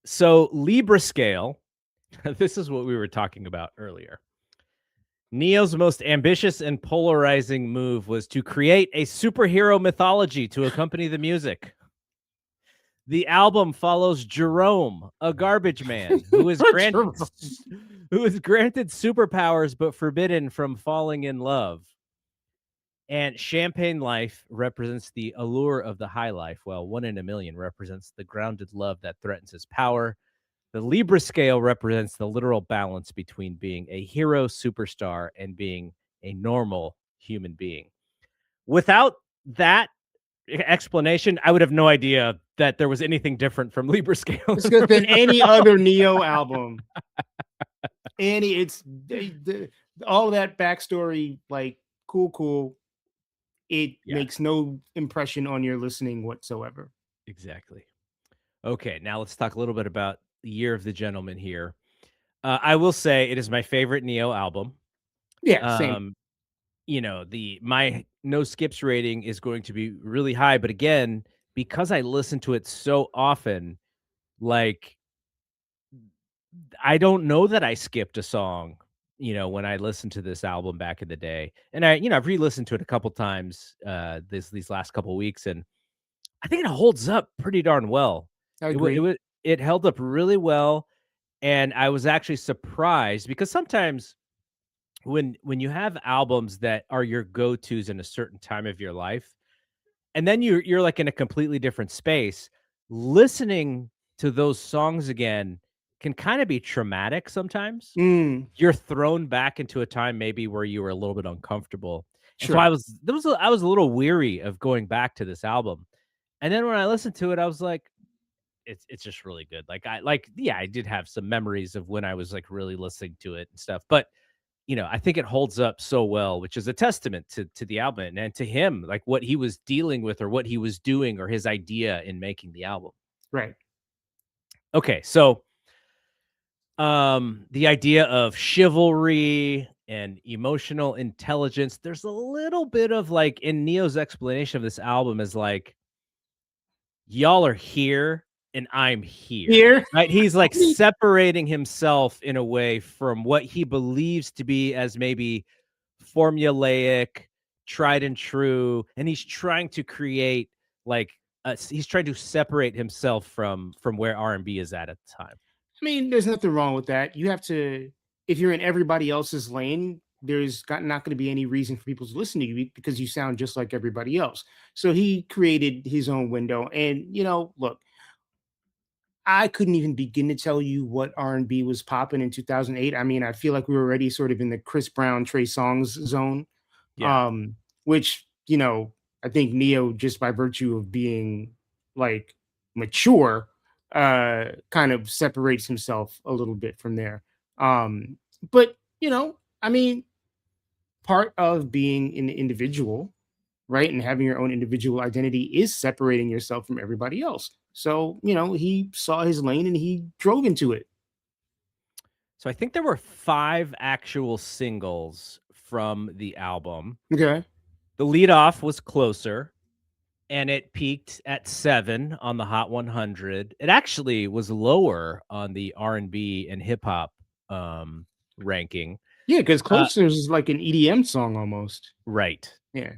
[SPEAKER 1] so Libra scale, this is what we were talking about earlier. Neo's most ambitious and polarizing move was to create a superhero mythology to accompany the music. The album follows Jerome, a garbage man who is granted
[SPEAKER 2] Jerome.
[SPEAKER 1] superpowers but forbidden from falling in love. And Champagne Life represents the allure of the high life, while One in a Million represents the grounded love that threatens his power. The Libra scale represents the literal balance between being a hero superstar and being a normal human being. Without that explanation, I would have no idea that there was anything different from Libra scale.
[SPEAKER 2] It's good than any other Neo album. It's all that backstory, like, cool. It
[SPEAKER 1] Yeah,
[SPEAKER 2] makes no impression on your listening whatsoever.
[SPEAKER 1] exactly. Okay, now let's talk a little bit about the Year of the Gentleman here. I will say it is my favorite Neo album.
[SPEAKER 2] Yeah, same.
[SPEAKER 1] Um, the my no skips rating is going to be really high, but again, because I listen to it so often, like I don't know that I skipped a song, when I listened to this album back in the day. And I've re-listened to it a couple times these last couple weeks, and I think it holds up pretty darn well.
[SPEAKER 2] I
[SPEAKER 1] It wa it
[SPEAKER 2] agree.
[SPEAKER 1] wa it held up really well, and I was actually surprised because sometimes when you have albums that are your go-tos in a certain time of your life, and then you're like in a completely different space, listening to those songs again can kind of be traumatic sometimes.
[SPEAKER 2] Mm,
[SPEAKER 1] You're thrown back into a time maybe where you were a little bit uncomfortable. And so
[SPEAKER 2] sure.
[SPEAKER 1] I was a little weary of going back to this album. And then when I listened to it, I was like, it's just really good. Yeah, I did have some memories of when I was like really listening to it and stuff. But I think it holds up so well, which is a testament to the album and to him, like what he was dealing with or what he was doing or his idea in making the album.
[SPEAKER 2] Right.
[SPEAKER 1] Okay, so the idea of chivalry and emotional intelligence. There's a little bit of like in Neo's explanation of this album is like, y'all are here and I'm here.
[SPEAKER 2] Here,
[SPEAKER 1] Right? He's
[SPEAKER 2] I
[SPEAKER 1] like
[SPEAKER 2] mean,
[SPEAKER 1] separating himself in a way from what he believes to be as maybe formulaic, tried and true, and he's trying to create like he's trying to separate himself from where R&B is at the time.
[SPEAKER 2] I mean, there's nothing wrong with that. You have to, if you're in everybody else's lane, not going to be any reason for people to listen to you because you sound just like everybody else. So he created his own window. And, look, I couldn't even begin to tell you what R&B was popping in 2008. I mean, I feel like we were already sort of in the Chris Brown, Trey Songz zone,
[SPEAKER 1] Yeah.
[SPEAKER 2] which, I think Neo, just by virtue of being like mature, kind of separates himself a little bit from there. But, I mean, part of being an individual, right, and having your own individual identity is separating yourself from everybody else. So, he saw his lane and he drove into it.
[SPEAKER 1] So I think there were 5 actual singles from the album.
[SPEAKER 2] Okay.
[SPEAKER 1] The lead off was Closer, and it peaked at 7 on the Hot 100. It actually was lower on the R&B and hip hop ranking.
[SPEAKER 2] Yeah, because
[SPEAKER 1] Uh,
[SPEAKER 2] Closer is like an EDM song almost.
[SPEAKER 1] right.
[SPEAKER 2] Yeah.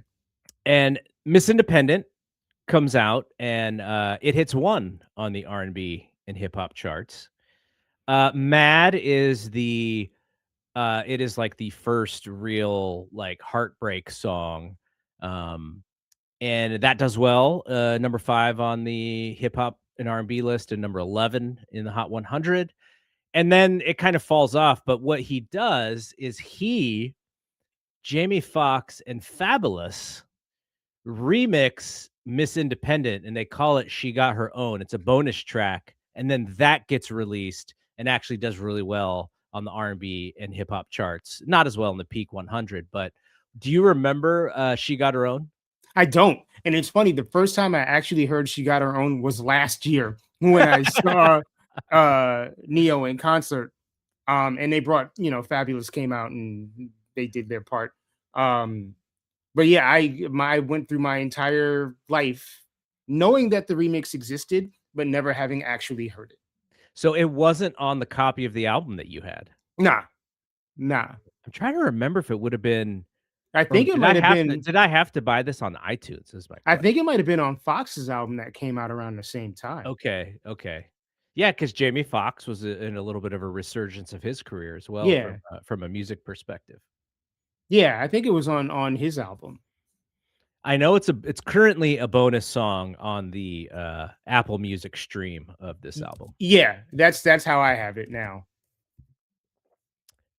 [SPEAKER 1] And Miss Independent comes out and it hits 1 on the R&B and hip hop charts. Mad is it is like the first real like heartbreak song. And that does well. Number 5 on the hip hop and R&B list and number 11 in the Hot 100. And then it kind of falls off, but what he does is Jamie Foxx and Fabulous remix Miss Independent and they call it She Got Her Own. It's a bonus track and then that gets released and actually does really well on the R&B and hip hop charts. Not as well in the Peak 100, but do you remember She Got Her Own?
[SPEAKER 2] I don't. And it's funny, the first time I actually heard She Got Her Own was last year when I saw Neo in concert. And they brought, Fabulous came out and they did their part. But yeah, I went through my entire life knowing that the remix existed, but never having actually heard it.
[SPEAKER 1] So it wasn't on the copy of the album that you had?
[SPEAKER 2] Nah, nah.
[SPEAKER 1] I'm trying to remember if it would have been
[SPEAKER 2] I
[SPEAKER 1] or
[SPEAKER 2] think it might have been.
[SPEAKER 1] did I have to buy this on iTunes is my
[SPEAKER 2] I
[SPEAKER 1] question.
[SPEAKER 2] think it might have been on Fox's album that came out around the same time.
[SPEAKER 1] Okay, okay. Yeah, because Jamie Foxx was in a little bit of a resurgence of his career as well
[SPEAKER 2] Yeah,
[SPEAKER 1] from a music perspective.
[SPEAKER 2] yeah. I think it was on his album.
[SPEAKER 1] I know it's currently a bonus song on the Apple Music stream of this album.
[SPEAKER 2] Yeah, that's how I have it now.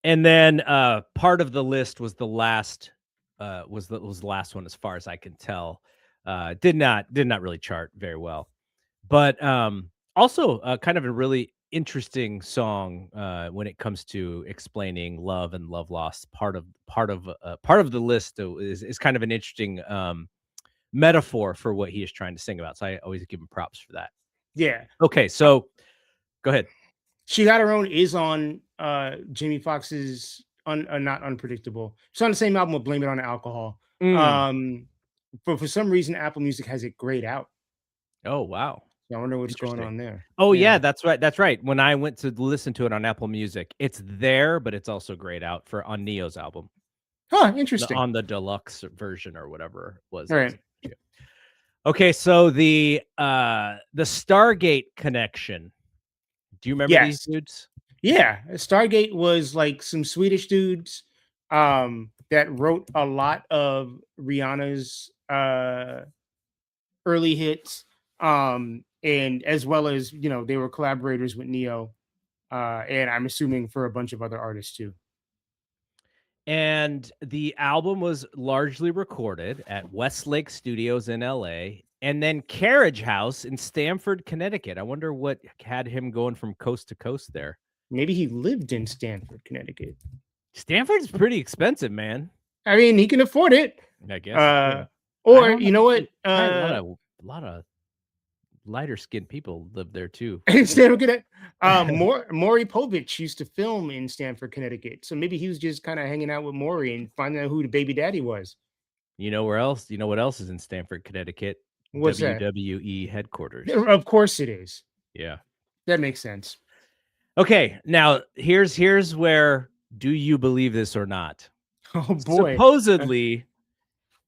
[SPEAKER 1] And then part of the list was the last was the last one as far as I can tell. Did not really chart very well. But also kind of a really interesting song when it comes to explaining love and love loss. Part of the list is kind of an interesting metaphor for what he is trying to sing about. So I always give him props for that.
[SPEAKER 2] Yeah.
[SPEAKER 1] Okay, so go ahead.
[SPEAKER 2] She Got Her Own is on Jamie Foxx's not Unpredictable. It's on the same album with Blame It on the Alcohol.
[SPEAKER 1] Mm.
[SPEAKER 2] But for some reason, Apple Music has it grayed out.
[SPEAKER 1] Oh wow.
[SPEAKER 2] So I wonder what's going
[SPEAKER 1] Interesting.
[SPEAKER 2] on there.
[SPEAKER 1] Oh yeah,
[SPEAKER 2] Yeah.
[SPEAKER 1] that's right. That's right. When I went to listen to it on Apple Music, it's there, but it's also grayed out for on Neo's album.
[SPEAKER 2] Huh, interesting.
[SPEAKER 1] On the deluxe version or whatever it was.
[SPEAKER 2] All right.
[SPEAKER 1] Okay, so the Stargate connection. Do you remember these
[SPEAKER 2] Yes.
[SPEAKER 1] dudes?
[SPEAKER 2] Yeah. Stargate was like some Swedish dudes that wrote a lot of Rihanna's early hits. And as well as, they were collaborators with Neo. And I'm assuming for a bunch of other artists too.
[SPEAKER 1] And the album was largely recorded at Westlake Studios in LA and then Carriage House in Stamford, Connecticut. I wonder what had him going from coast to coast there.
[SPEAKER 2] Maybe he lived in Stamford, Connecticut.
[SPEAKER 1] Stanford's pretty expensive, man.
[SPEAKER 2] I mean, he can afford it.
[SPEAKER 1] I guess.
[SPEAKER 2] Or you know what?
[SPEAKER 1] A lot of lighter skinned people live there too.
[SPEAKER 2] In Stanford, Connecticut. Maury Povich used to film in Stanford, Connecticut. So maybe he was just kind of hanging out with Maury and finding out who the baby daddy was.
[SPEAKER 1] You know where else? You know what else is in Stamford, Connecticut?
[SPEAKER 2] What's that?
[SPEAKER 1] WWE headquarters.
[SPEAKER 2] Of course it is.
[SPEAKER 1] Yeah.
[SPEAKER 2] That makes sense.
[SPEAKER 1] Okay, now here's where do you believe this or not?
[SPEAKER 2] Oh boy.
[SPEAKER 1] Supposedly,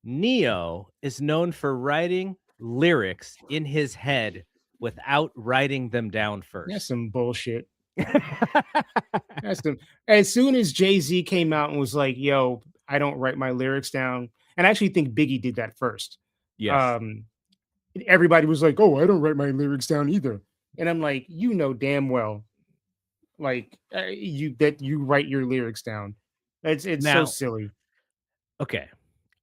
[SPEAKER 1] Neo is known for writing lyrics in his head without writing them down
[SPEAKER 2] That's
[SPEAKER 1] first.
[SPEAKER 2] some bullshit. That's some. As soon as Jay-Z came out and was like, "Yo, I don't write my lyrics down," and I actually think Biggie did that first.
[SPEAKER 1] Yes.
[SPEAKER 2] Um, Everybody was like, "Oh, I don't write my lyrics down either," and I'm like, you know damn well, like you write your lyrics down. It's so
[SPEAKER 1] Now,
[SPEAKER 2] silly.
[SPEAKER 1] okay.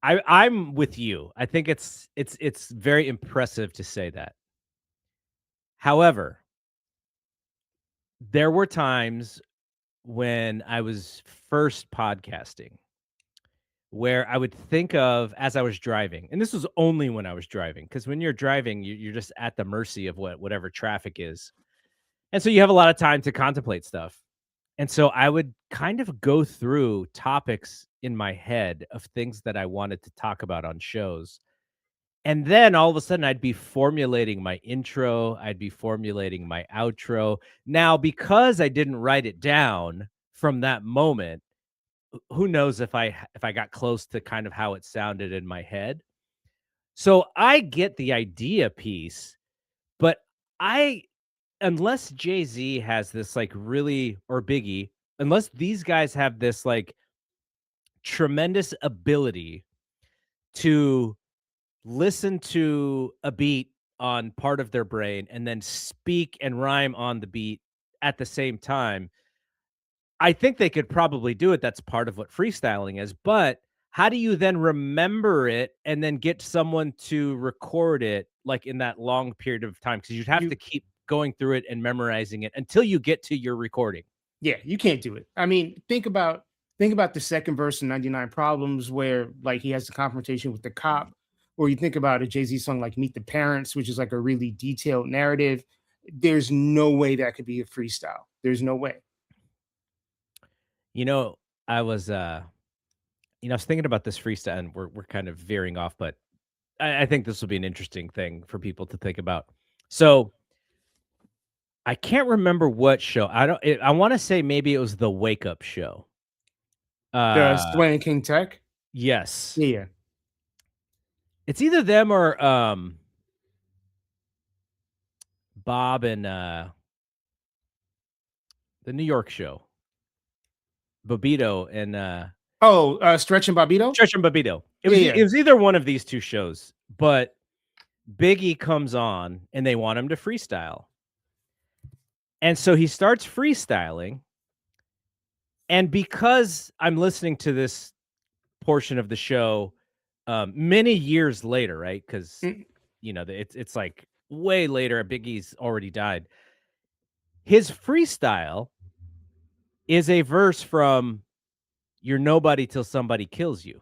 [SPEAKER 1] I'm with you. I think it's very impressive to say that. However, there were times when I was first podcasting where I would think of as I was driving, and this was only when I was driving, because when you're driving, you're just at the mercy of whatever traffic is. And so you have a lot of time to contemplate stuff. And so I would kind of go through topics in my head of things that I wanted to talk about on shows. And then all of a sudden, I'd be formulating my intro, I'd be formulating my outro. Now, because I didn't write it down from that moment, who knows if I got close to kind of how it sounded in my head. So I get the idea piece, but I unless Jay-Z has this like really or Biggie, unless these guys have this like tremendous ability to listen to a beat on part of their brain and then speak and rhyme on the beat at the same time, I think they could probably do it. That's part of what freestyling is. But how do you then remember it and then get someone to record it like in that long period of time? Because you'd have to
[SPEAKER 2] You
[SPEAKER 1] keep going through it and memorizing it until you get to your recording.
[SPEAKER 2] Yeah, you can't do it. I mean, think about the second verse in 99 Problems where like he has the confrontation with the cop, or you think about a Jay-Z song like Meet the Parents, which is like a really detailed narrative. There's no way that could be a freestyle. There's no way.
[SPEAKER 1] You know, I was I was thinking about this freestyle and we're kind of veering off, but I think this will be an interesting thing for people to think about. So I can't remember what show. I want to say maybe it was the Wake Up Show.
[SPEAKER 2] The
[SPEAKER 1] Uh
[SPEAKER 2] Sway and King Tech.
[SPEAKER 1] yes.
[SPEAKER 2] Yeah, yeah.
[SPEAKER 1] It's either them or Bob and the New York show. Bobito and
[SPEAKER 2] Oh, Stretch and Bobbito.
[SPEAKER 1] Stretch and Bobito.
[SPEAKER 2] Yeah, yeah.
[SPEAKER 1] It was either one of these two shows, but Biggie comes on and they want him to freestyle. And so he starts freestyling. And because I'm listening to this portion of the show many years later, right? Because
[SPEAKER 2] Mm,
[SPEAKER 1] it's like way later. Biggie's already died. His freestyle is a verse from "You're Nobody Till Somebody Kills You,"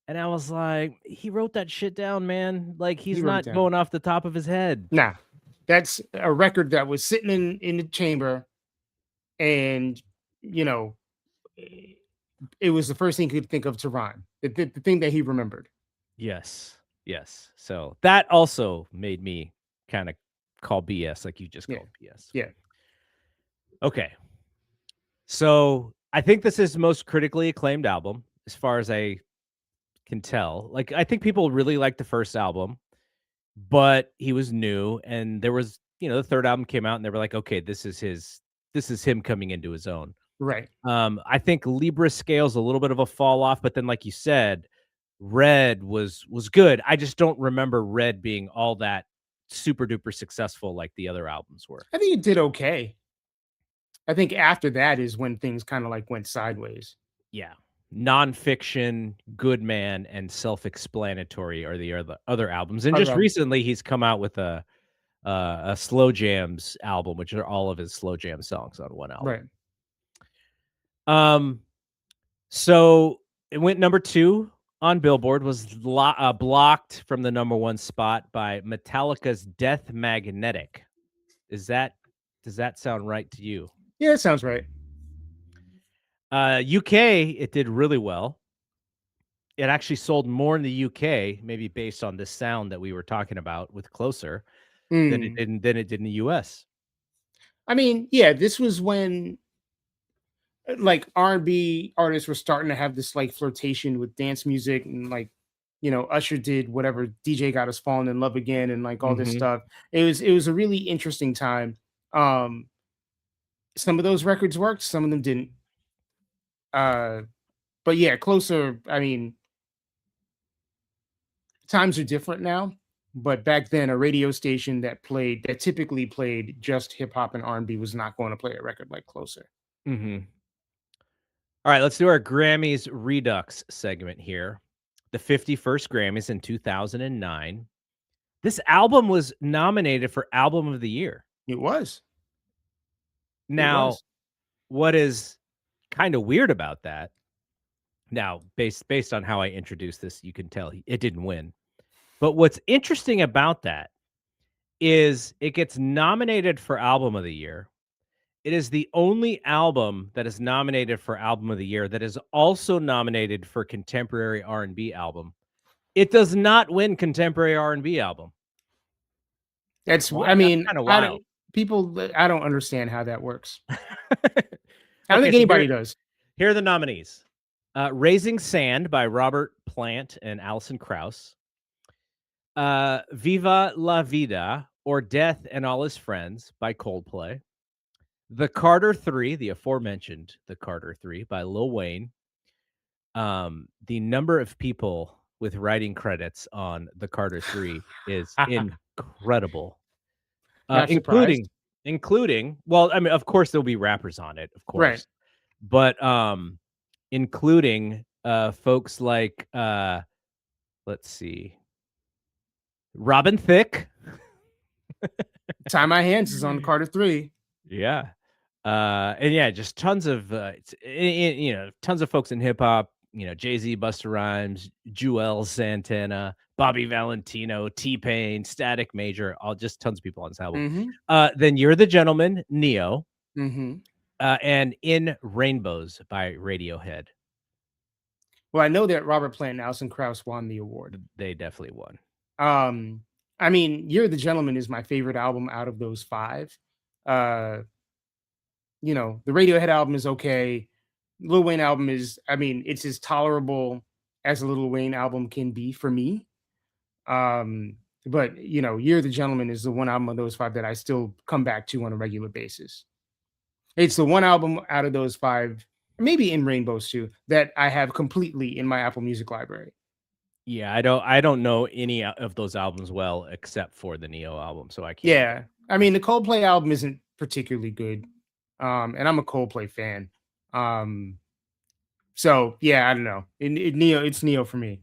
[SPEAKER 1] and I was like, he wrote that shit down, man. Like
[SPEAKER 2] he
[SPEAKER 1] he's
[SPEAKER 2] wrote it
[SPEAKER 1] not
[SPEAKER 2] down.
[SPEAKER 1] going off the top of his head.
[SPEAKER 2] Nah, that's a record that was sitting in the chamber, and you know, it was the first thing he could think of to rhyme. The thing that he remembered.
[SPEAKER 1] Yes, yes. So that also made me kind of call BS, like you just
[SPEAKER 2] Yeah,
[SPEAKER 1] called BS.
[SPEAKER 2] yeah.
[SPEAKER 1] Okay. So I think this is the most critically acclaimed album, as far as I can tell. Like, I think people really liked the first album, but he was new, and there was, the third album came out, and they were like, okay, this is him coming into his own.
[SPEAKER 2] Right.
[SPEAKER 1] I think Libra scale's a little bit of a fall off, but then, like you said, Red was good. I just don't remember Red being all that super duper successful like the other albums were.
[SPEAKER 2] I think it did okay. I think after that is when things kind of like went sideways.
[SPEAKER 1] Yeah. Nonfiction, Good Man, and Self-Explanatory are the other albums. And just
[SPEAKER 2] Other
[SPEAKER 1] recently, he's come out with a slow jams album, which are all of his slow jam songs on one album.
[SPEAKER 2] Right.
[SPEAKER 1] Um, so it went number 2 on Billboard was blocked from the number one spot by Metallica's Death Magnetic. Is that does that sound right to you?
[SPEAKER 2] Yeah, it sounds right.
[SPEAKER 1] UK, it did really well. It actually sold more in the UK, maybe based on this sound that we were talking about with Closer,
[SPEAKER 2] Mm.
[SPEAKER 1] than it did in the US.
[SPEAKER 2] I mean, yeah, this was when like R&B artists were starting to have this like flirtation with dance music and like Usher did whatever DJ got us falling in love again and like all this
[SPEAKER 1] Mhm.
[SPEAKER 2] stuff. It was a really interesting time. Um some of those records worked, some of them didn't. Uh but yeah, Closer, I mean, times are different now, but back then a radio station that typically played just hip hop and R&B was not going to play a record like Closer.
[SPEAKER 1] Mhm. All right, let's do our Grammys Redux segment here. The 51st Grammys in 2009. This album was nominated for Album of the Year.
[SPEAKER 2] It was. It
[SPEAKER 1] Now,
[SPEAKER 2] was.
[SPEAKER 1] what is kind of weird about that, now based on how I introduced this, you can tell it didn't win. But what's interesting about that is it gets nominated for Album of the Year. It is the only album that is nominated for Album of the Year that is also nominated for Contemporary R&B Album. It does not win Contemporary R&B Album. Why?
[SPEAKER 2] I
[SPEAKER 1] That's
[SPEAKER 2] mean,
[SPEAKER 1] kinda wild.
[SPEAKER 2] I don't understand how that works. I don't
[SPEAKER 1] Okay,
[SPEAKER 2] think
[SPEAKER 1] so
[SPEAKER 2] anybody does.
[SPEAKER 1] here are the nominees. Raising Sand by Robert Plant and Alison Krauss. Viva la Vida or Death and All His Friends by Coldplay. The Carter 3, the aforementioned The Carter 3 by Lil Wayne. The number of people with writing credits on The Carter 3 is incredible.
[SPEAKER 2] Not surprised.
[SPEAKER 1] Including well, I mean, of course, there'll be rappers on it, of
[SPEAKER 2] Right.
[SPEAKER 1] course, but, including, folks like, let's see, Robin Thicke.
[SPEAKER 2] Tie My Hands is on Carter 3.
[SPEAKER 1] Yeah. And yeah, just tons of, tons of folks in hip hop, Jay-Z, Busta Rhymes, Jewel Santana, Bobby Valentino, T-Pain, Static Major, all just tons of people on this album.
[SPEAKER 2] Mhm.
[SPEAKER 1] Then You're the Gentleman, Neo,
[SPEAKER 2] Mhm.
[SPEAKER 1] and In Rainbows by Radiohead.
[SPEAKER 2] Well, I know that Robert Plant and Alison Krauss won the award.
[SPEAKER 1] They definitely won.
[SPEAKER 2] Um, I mean, You're the Gentleman is my favorite album out of those 5. Uh, the Radiohead album is okay. Lil Wayne album is, I mean, it's as tolerable as a Lil Wayne album can be for me. But You're the Gentleman is the one album of those 5 that I still come back to on a regular basis. It's the one album out of those 5, maybe In Rainbows too, that I have completely in my Apple Music library.
[SPEAKER 1] Yeah, I don't know any of those albums well except for the Neo album, so I can't even.
[SPEAKER 2] Yeah. I mean, the Coldplay album isn't particularly good. And I'm a Coldplay fan. Um, so yeah, I don't know. It's Neo for me.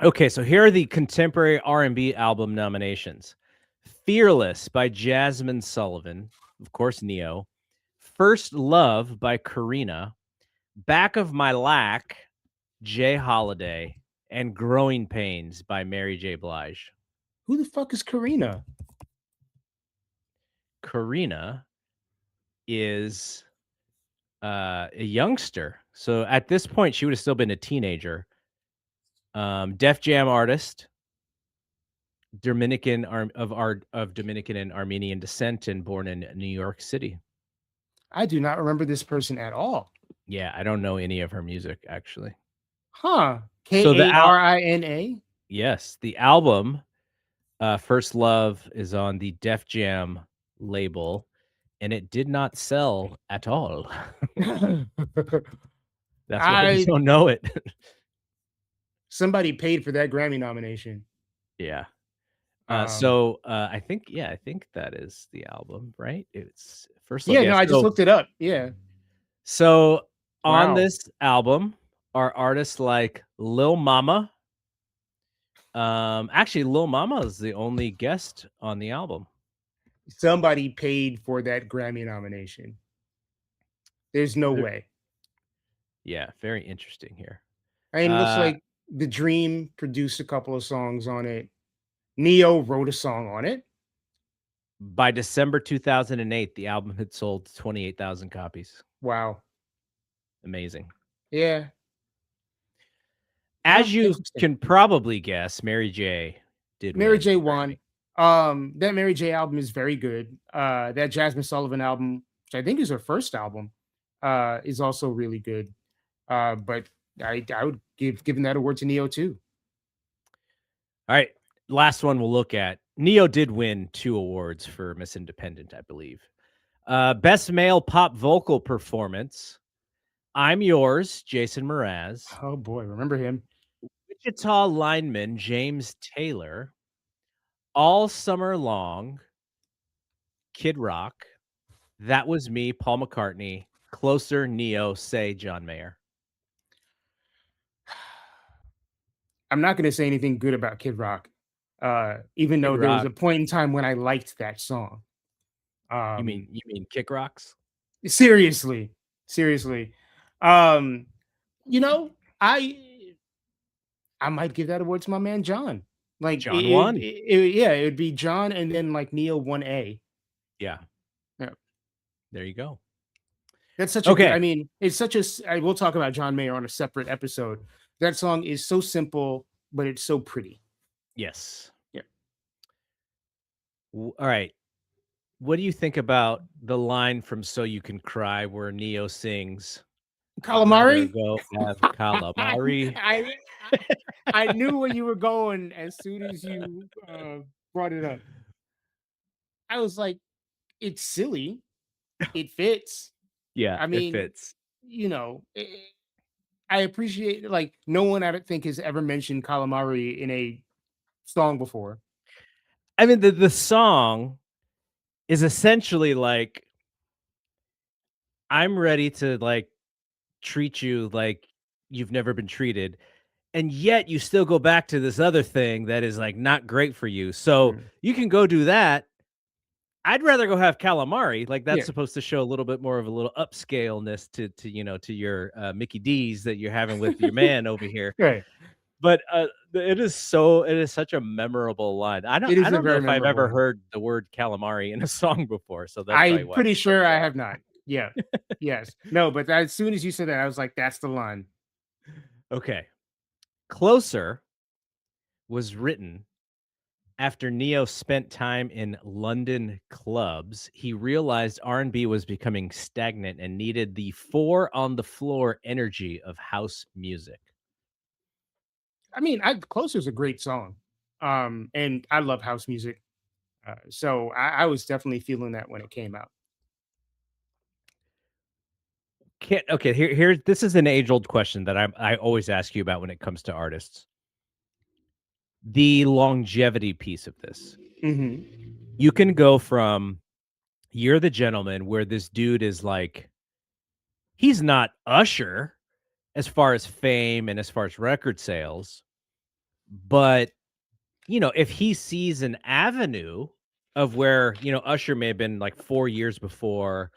[SPEAKER 1] Okay, so here are the contemporary R&B album nominations. Fearless by Jasmine Sullivan, of course, Neo. First Love by Karina. Back of My Lack, Jay Holiday, and Growing Pains by Mary J. Blige.
[SPEAKER 2] Who the fuck is Karina?
[SPEAKER 1] Karina is a youngster. So at this point, she would have still been a teenager. Def Jam artist, Dominican of Dominican and Armenian descent, and born in New York City.
[SPEAKER 2] I do not remember this person at all.
[SPEAKER 1] Yeah, I don't know any of her music actually.
[SPEAKER 2] Huh.
[SPEAKER 1] So
[SPEAKER 2] Karina?
[SPEAKER 1] yes, the album First Love is on the Def Jam label, and it did not sell at all. That's why you
[SPEAKER 2] I
[SPEAKER 1] don't know it.
[SPEAKER 2] Somebody paid for that Grammy nomination.
[SPEAKER 1] Yeah.
[SPEAKER 2] Um,
[SPEAKER 1] I think that is the album, right? It's First Love.
[SPEAKER 2] yeah,
[SPEAKER 1] Yeah.
[SPEAKER 2] no, I just looked it up. Yeah.
[SPEAKER 1] So on
[SPEAKER 2] Wow.
[SPEAKER 1] this album are artists like Lil Mama. Actually, Lil Mama is the only guest on the album.
[SPEAKER 2] Somebody paid for that Grammy nomination. There's no way.
[SPEAKER 1] Yeah, very interesting here.
[SPEAKER 2] I mean, it looks
[SPEAKER 1] Uh,
[SPEAKER 2] like The Dream produced a couple of songs on it. Neo wrote a song on it.
[SPEAKER 1] By December 2008, the album had sold 28,000 copies.
[SPEAKER 2] Wow.
[SPEAKER 1] Amazing.
[SPEAKER 2] Yeah.
[SPEAKER 1] As
[SPEAKER 2] Huh,
[SPEAKER 1] you
[SPEAKER 2] interesting.
[SPEAKER 1] can probably guess, Mary J. did
[SPEAKER 2] Mary
[SPEAKER 1] win
[SPEAKER 2] J.
[SPEAKER 1] the
[SPEAKER 2] won.
[SPEAKER 1] Grammy.
[SPEAKER 2] That Mary J. album is very good. That Jasmine Sullivan album, which I think is her first album, is also really good. But I would given that award to Neo too.
[SPEAKER 1] All right, last one we'll look at. Neo did win 2 awards for Miss Independent, I believe. Best Male Pop Vocal Performance, I'm Yours, Jason Mraz.
[SPEAKER 2] Oh boy, remember him?
[SPEAKER 1] Wichita lineman James Taylor. All Summer Long, Kid Rock. That Was Me, Paul McCartney. Closer, Neo, Say, John Mayer.
[SPEAKER 2] I'm not going to say anything good about Kid Rock, even
[SPEAKER 1] Kid
[SPEAKER 2] though there was
[SPEAKER 1] Rock.
[SPEAKER 2] a point in time when I liked that song.
[SPEAKER 1] You mean Kick Rocks?
[SPEAKER 2] Seriously, seriously. Um, you know, I might give that award to my man John. Like
[SPEAKER 1] John won.
[SPEAKER 2] yeah, it would be John and then like Neo 1A.
[SPEAKER 1] Yeah,
[SPEAKER 2] Yeah.
[SPEAKER 1] there you go.
[SPEAKER 2] That's such a good, I
[SPEAKER 1] Okay.
[SPEAKER 2] mean, it's such a I will talk about John Mayer on a separate episode. That song is so simple, but it's so pretty.
[SPEAKER 1] Yes.
[SPEAKER 2] Yeah.
[SPEAKER 1] All right. What do you think about the line from So You Can Cry where Neo sings, I'd rather
[SPEAKER 2] Calamari?
[SPEAKER 1] go have calamari?
[SPEAKER 2] I I knew where you were going as soon as you brought it up. I was like, it's silly. It fits.
[SPEAKER 1] Yeah,
[SPEAKER 2] I
[SPEAKER 1] it
[SPEAKER 2] mean,
[SPEAKER 1] fits.
[SPEAKER 2] you know, I appreciate like no one I don't think has ever mentioned calamari in a song before.
[SPEAKER 1] I mean, the song is essentially like, I'm ready to, like, treat you like you've never been treated, and yet you still go back to this other thing that is, like, not great for you. So,
[SPEAKER 2] Mm.
[SPEAKER 1] you can go do that. I'd rather go have calamari, like, that's
[SPEAKER 2] Yeah,
[SPEAKER 1] supposed to show a little bit more of a little upscaleness to your, Mickey D's that you're having with your man over here.
[SPEAKER 2] right.
[SPEAKER 1] But, it is such a memorable line.
[SPEAKER 2] It
[SPEAKER 1] I
[SPEAKER 2] is a
[SPEAKER 1] don't know
[SPEAKER 2] very
[SPEAKER 1] if I've
[SPEAKER 2] memorable
[SPEAKER 1] ever
[SPEAKER 2] one.
[SPEAKER 1] heard the word calamari in a song before, so that's probably
[SPEAKER 2] I'm
[SPEAKER 1] why it
[SPEAKER 2] pretty sure
[SPEAKER 1] stands
[SPEAKER 2] I
[SPEAKER 1] out.
[SPEAKER 2] have not. Yeah. Yes. No, but as soon as you said that, I was like, that's the line.
[SPEAKER 1] Okay. Closer was written after Neo spent time in London clubs. He realized R&B was becoming stagnant and needed the four on the floor energy of house music.
[SPEAKER 2] I mean, Closer is a great song. And I love house music. So I was definitely feeling that when it came out.
[SPEAKER 1] Okay, here this is an age-old question that I always ask you about when it comes to artists. The longevity piece of this.
[SPEAKER 2] Hmm.
[SPEAKER 1] You can go from You're the Gentleman, where this dude is like, he's not Usher as far as fame and as far as record sales, but if he sees an avenue of where, Usher may have been like 4 years before,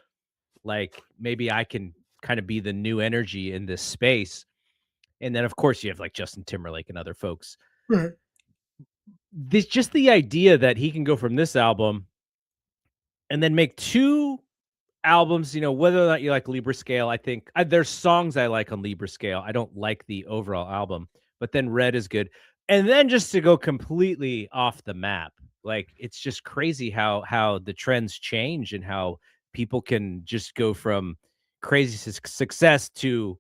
[SPEAKER 1] like maybe I can kind of be the new energy in this space. And then of course you have like Justin Timberlake and other folks.
[SPEAKER 2] Right.
[SPEAKER 1] This just the idea that he can go from this album and then make 2 albums, whether or not you like Libra Scale, I think there's songs I like on Libra Scale. I don't like the overall album, but then Red is good. And then just to go completely off the map, like it's just crazy how the trends change and how people can just go from crazy success to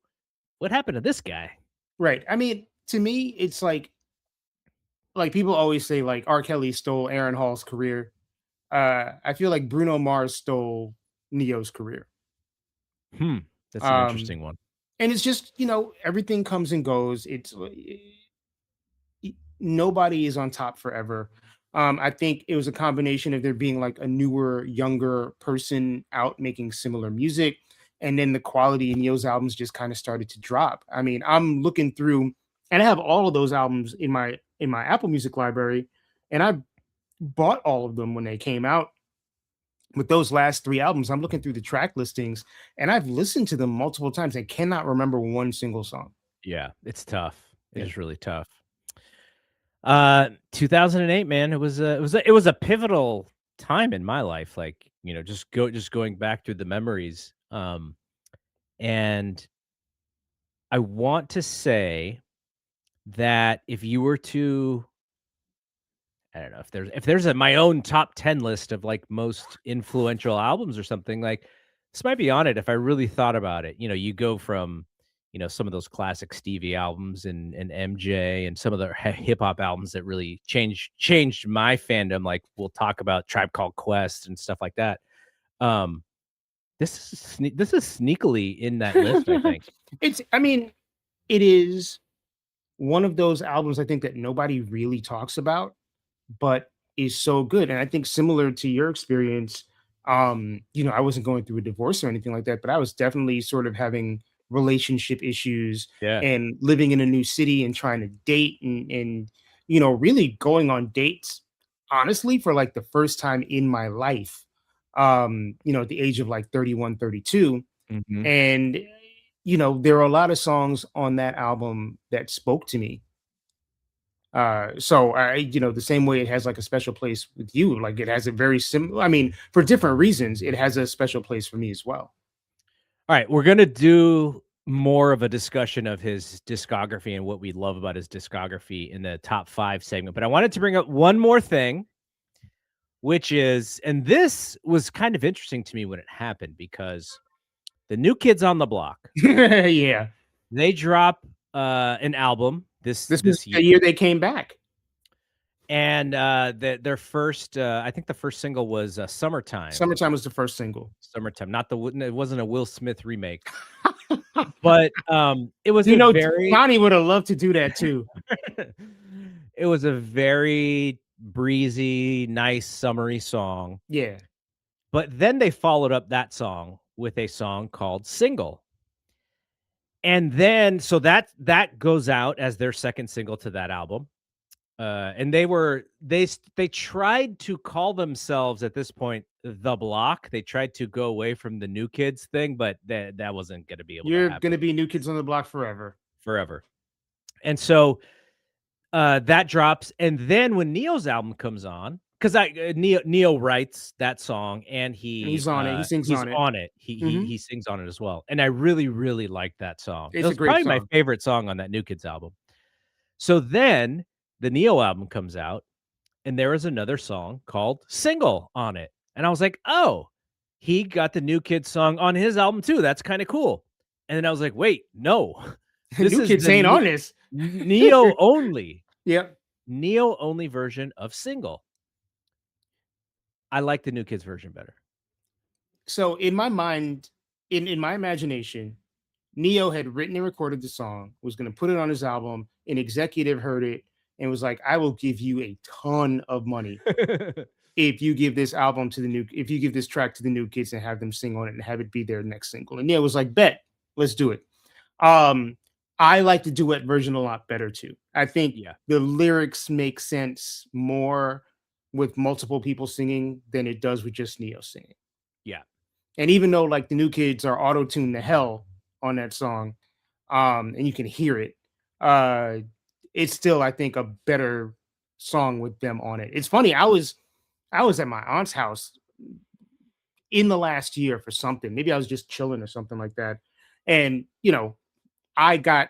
[SPEAKER 1] what happened to this guy.
[SPEAKER 2] Right. I mean, to me, it's like people always say like R. Kelly stole Aaron Hall's career. I feel like Bruno Mars stole Neo's career.
[SPEAKER 1] Hmm, that's an
[SPEAKER 2] Um,
[SPEAKER 1] interesting one.
[SPEAKER 2] and it's just, everything comes and goes. Nobody is on top forever. I think it was a combination of there being like a newer, younger person out making similar music, and then the quality in Neo's albums just kind of started to drop. I mean, I'm looking through, and I have all of those albums in my Apple Music library, and I bought all of them when they came out. With those last three albums, I'm looking through the track listings, and I've listened to them multiple times and cannot remember one single song.
[SPEAKER 1] Yeah, it's tough. It's
[SPEAKER 2] Yeah.
[SPEAKER 1] just really tough. 2008, man, it was a pivotal time in my life, like, just going back through the memories, and I want to say that if you were to I don't know if there's a my own top 10 list of, like, most influential albums or something, like, this might be on it if I really thought about it. You go from, some of those classic Stevie albums and MJ and some of the hip hop albums that really changed my fandom, like, we'll talk about Tribe Called Quest and stuff like that. Um, this is sneakily in that list, I think.
[SPEAKER 2] I mean, it is one of those albums I think that nobody really talks about, but is so good. And I think similar to your experience, I wasn't going through a divorce or anything like that, but I was definitely sort of having relationship issues
[SPEAKER 1] Yeah.
[SPEAKER 2] and living in a new city and trying to date and really going on dates, honestly, for like the first time in my life, at the age of like 31, 32.
[SPEAKER 1] Mhm.
[SPEAKER 2] And, there are a lot of songs on that album that spoke to me. So the same way it has like a special place with you, like it has a very similar, I mean, for different reasons, it has a special place for me as well.
[SPEAKER 1] All right, we're gonna do more of a discussion of his discography and what we love about his discography in the top 5 segment, but I wanted to bring up one more thing, which is and this was kind of interesting to me when it happened because the New Kids on the Block,
[SPEAKER 2] Yeah.
[SPEAKER 1] they drop, an album
[SPEAKER 2] This was
[SPEAKER 1] this
[SPEAKER 2] the
[SPEAKER 1] year,
[SPEAKER 2] year they came back.
[SPEAKER 1] and, their first, I think the first single was, "Summertime."
[SPEAKER 2] Summertime was the first single.
[SPEAKER 1] "Summertime," not the it wasn't a Will Smith remake, but, it was
[SPEAKER 2] You
[SPEAKER 1] a
[SPEAKER 2] know,
[SPEAKER 1] very
[SPEAKER 2] Johnny would have loved to do that too.
[SPEAKER 1] It was a very breezy, nice, summery song,
[SPEAKER 2] Yeah.
[SPEAKER 1] but then they followed up that song with a song called "Single," and then so that goes out as their second single to that album, and they tried to call themselves at this point The Block. They tried to go away from the New Kids thing, but that wasn't gonna be able to
[SPEAKER 2] You're
[SPEAKER 1] happen
[SPEAKER 2] gonna be New Kids on the Block forever.
[SPEAKER 1] forever, and so that drops, and then when Neo's album comes on, because Neo writes that song, and
[SPEAKER 2] And he's on it. He sings
[SPEAKER 1] he's
[SPEAKER 2] on it.
[SPEAKER 1] on it.
[SPEAKER 2] Hmm.
[SPEAKER 1] He sings on it as well, and I really, really like that song. It
[SPEAKER 2] It's a
[SPEAKER 1] was
[SPEAKER 2] great
[SPEAKER 1] probably my
[SPEAKER 2] song.
[SPEAKER 1] favorite song on that New Kids album. So then the Neo album comes out, and there is another song called "Single" on it, and I was like, "Oh, he got the New Kids song on his album too. That's kinda cool." And then I was like, "Wait, no, this
[SPEAKER 2] New
[SPEAKER 1] is
[SPEAKER 2] Kids
[SPEAKER 1] the
[SPEAKER 2] ain't on this.
[SPEAKER 1] Neo only."
[SPEAKER 2] Yep.
[SPEAKER 1] Neo only version of "Single." I like the New Kids version better.
[SPEAKER 2] So in my mind, in my imagination, Neo had written and recorded the song, was going to put it on his album. An executive heard it and was like, "I will give you a ton of money if you give this album to if you give this track to the New Kids and have them sing on it and have it be their next single." And Neo was like, "Bet, let's do it." Um, I like the duet version a lot better too. I think
[SPEAKER 1] Yeah,
[SPEAKER 2] the lyrics make sense more with multiple people singing than it does with just Neo singing.
[SPEAKER 1] yeah,
[SPEAKER 2] And even though like the New Kids are auto-tuned to hell on that song, and you can hear it, uh, it's still, I think, a better song with them on it. It's funny, I was at my aunt's house in the last year for something. Maybe I was just chilling or something like that. And I got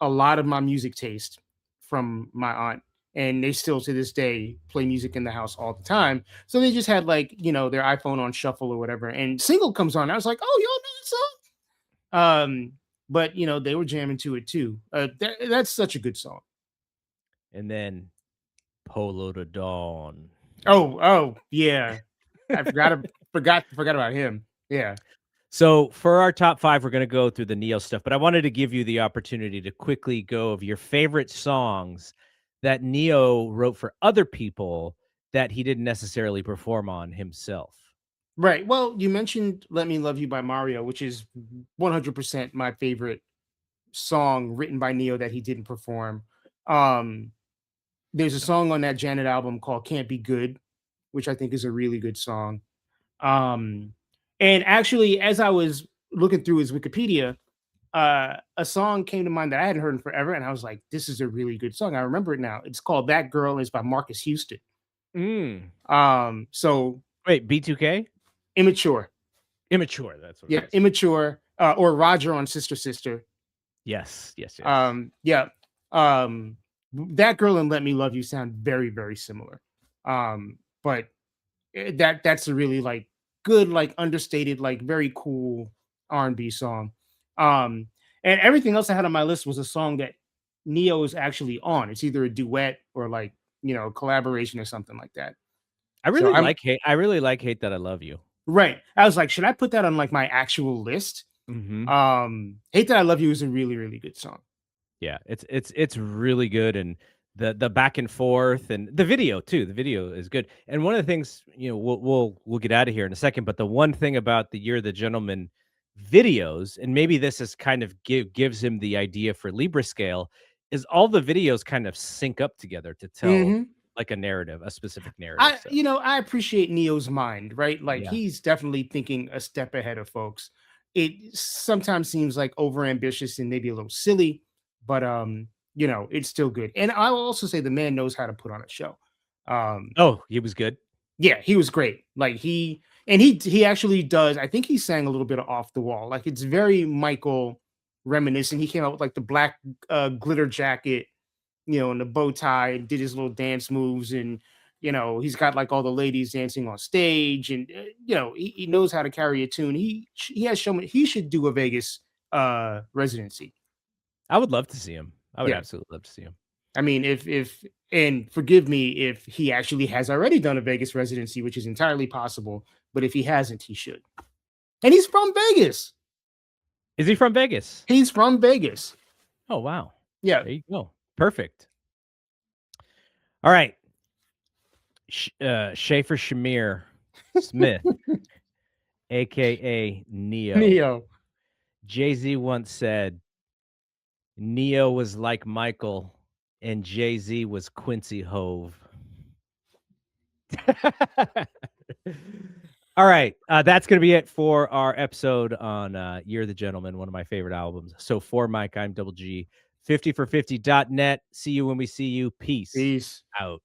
[SPEAKER 2] a lot of my music taste from my aunt, and they still to this day play music in the house all the time. So they just had like, their iPhone on shuffle or whatever, and Single comes on. I was like, "Oh, y'all know this song?" But they were jamming to it too. That's such a good song.
[SPEAKER 1] and then "Polo to Dawn."
[SPEAKER 2] Oh, yeah. I forgot about him. Yeah.
[SPEAKER 1] So for our top 5, we're gonna go through the Neo stuff, but I wanted to give you the opportunity to quickly go of your favorite songs that Neo wrote for other people that he didn't necessarily perform on himself.
[SPEAKER 2] Right. Well, you mentioned "Let Me Love You" by Mario, which is 100% my favorite song written by Neo that he didn't perform. Um, there's a song on that Janet album called "Can't Be Good," which I think is a really good song. Um, and actually, as I was looking through his Wikipedia, a song came to mind that I hadn't heard in forever, and I was like, "This is a really good song." I remember it now. It's called "That Girl," and it's by Marcus Houston.
[SPEAKER 1] Mm.
[SPEAKER 2] So
[SPEAKER 1] Wait, B2K?
[SPEAKER 2] Immature,
[SPEAKER 1] Immature, that's what it
[SPEAKER 2] yeah,
[SPEAKER 1] is.
[SPEAKER 2] Immature, or Roger on Sister Sister.
[SPEAKER 1] Yes, yes, yes.
[SPEAKER 2] Yeah, um, That Girl and Let Me Love You sound very, very similar. But that's a really like good, like understated, like very cool R&B song. Um, and everything else I had on my list was a song that Neo is actually on. It's either a duet or like collaboration or something like that. So I'm
[SPEAKER 1] I really like Hate That I Love You.
[SPEAKER 2] right. I was like, should I put that on like my actual list?
[SPEAKER 1] Mhm.
[SPEAKER 2] Hate That I Love You is a really, really good song.
[SPEAKER 1] Yeah, it's really good, and the back and forth and the video too. The video is good. And one of the things, we'll get out of here in a second, but the one thing about the Year of the Gentleman videos, and maybe this is kind of gives him the idea for Libra scale, is all the videos kind of sync up together to tell
[SPEAKER 2] Mhm.
[SPEAKER 1] like a narrative, a specific narrative. So
[SPEAKER 2] I appreciate Neo's mind, right? Like
[SPEAKER 1] yeah.
[SPEAKER 2] he's definitely thinking a step ahead of folks. It sometimes seems like over ambitious and maybe a little silly, but it's still good. And I will also say the man knows how to put on a show. Um,
[SPEAKER 1] Oh, he was good.
[SPEAKER 2] yeah, he was great. Like he actually does. I think he sang a little bit of Off the Wall. Like it's very Michael reminiscent. He came out with like the black glitter jacket, and the bow tie, and did his little dance moves, and he's got like all the ladies dancing on stage, and he knows how to carry a tune. He has shown me he should do a Vegas residency.
[SPEAKER 1] I would love to see him. I would
[SPEAKER 2] Yeah,
[SPEAKER 1] absolutely love to see him.
[SPEAKER 2] I mean, if and forgive me if he actually has already done a Vegas residency, which is entirely possible, but if he hasn't, he should. And he's from Vegas.
[SPEAKER 1] Is he from Vegas?
[SPEAKER 2] He's from Vegas.
[SPEAKER 1] Oh, wow.
[SPEAKER 2] Yeah.
[SPEAKER 1] There you go. Perfect. All right. Schaefer Shamir Smith, aka Neo.
[SPEAKER 2] Neo.
[SPEAKER 1] Jay-Z once said, Neo was like Michael and Jay-Z was Quincy Hove. All right. That's going to be it for our episode on Year of the Gentleman, one of my favorite albums. So for Mike, I'm Double G, 50for50.net. See you when we see you. Peace
[SPEAKER 2] Peace.
[SPEAKER 1] out.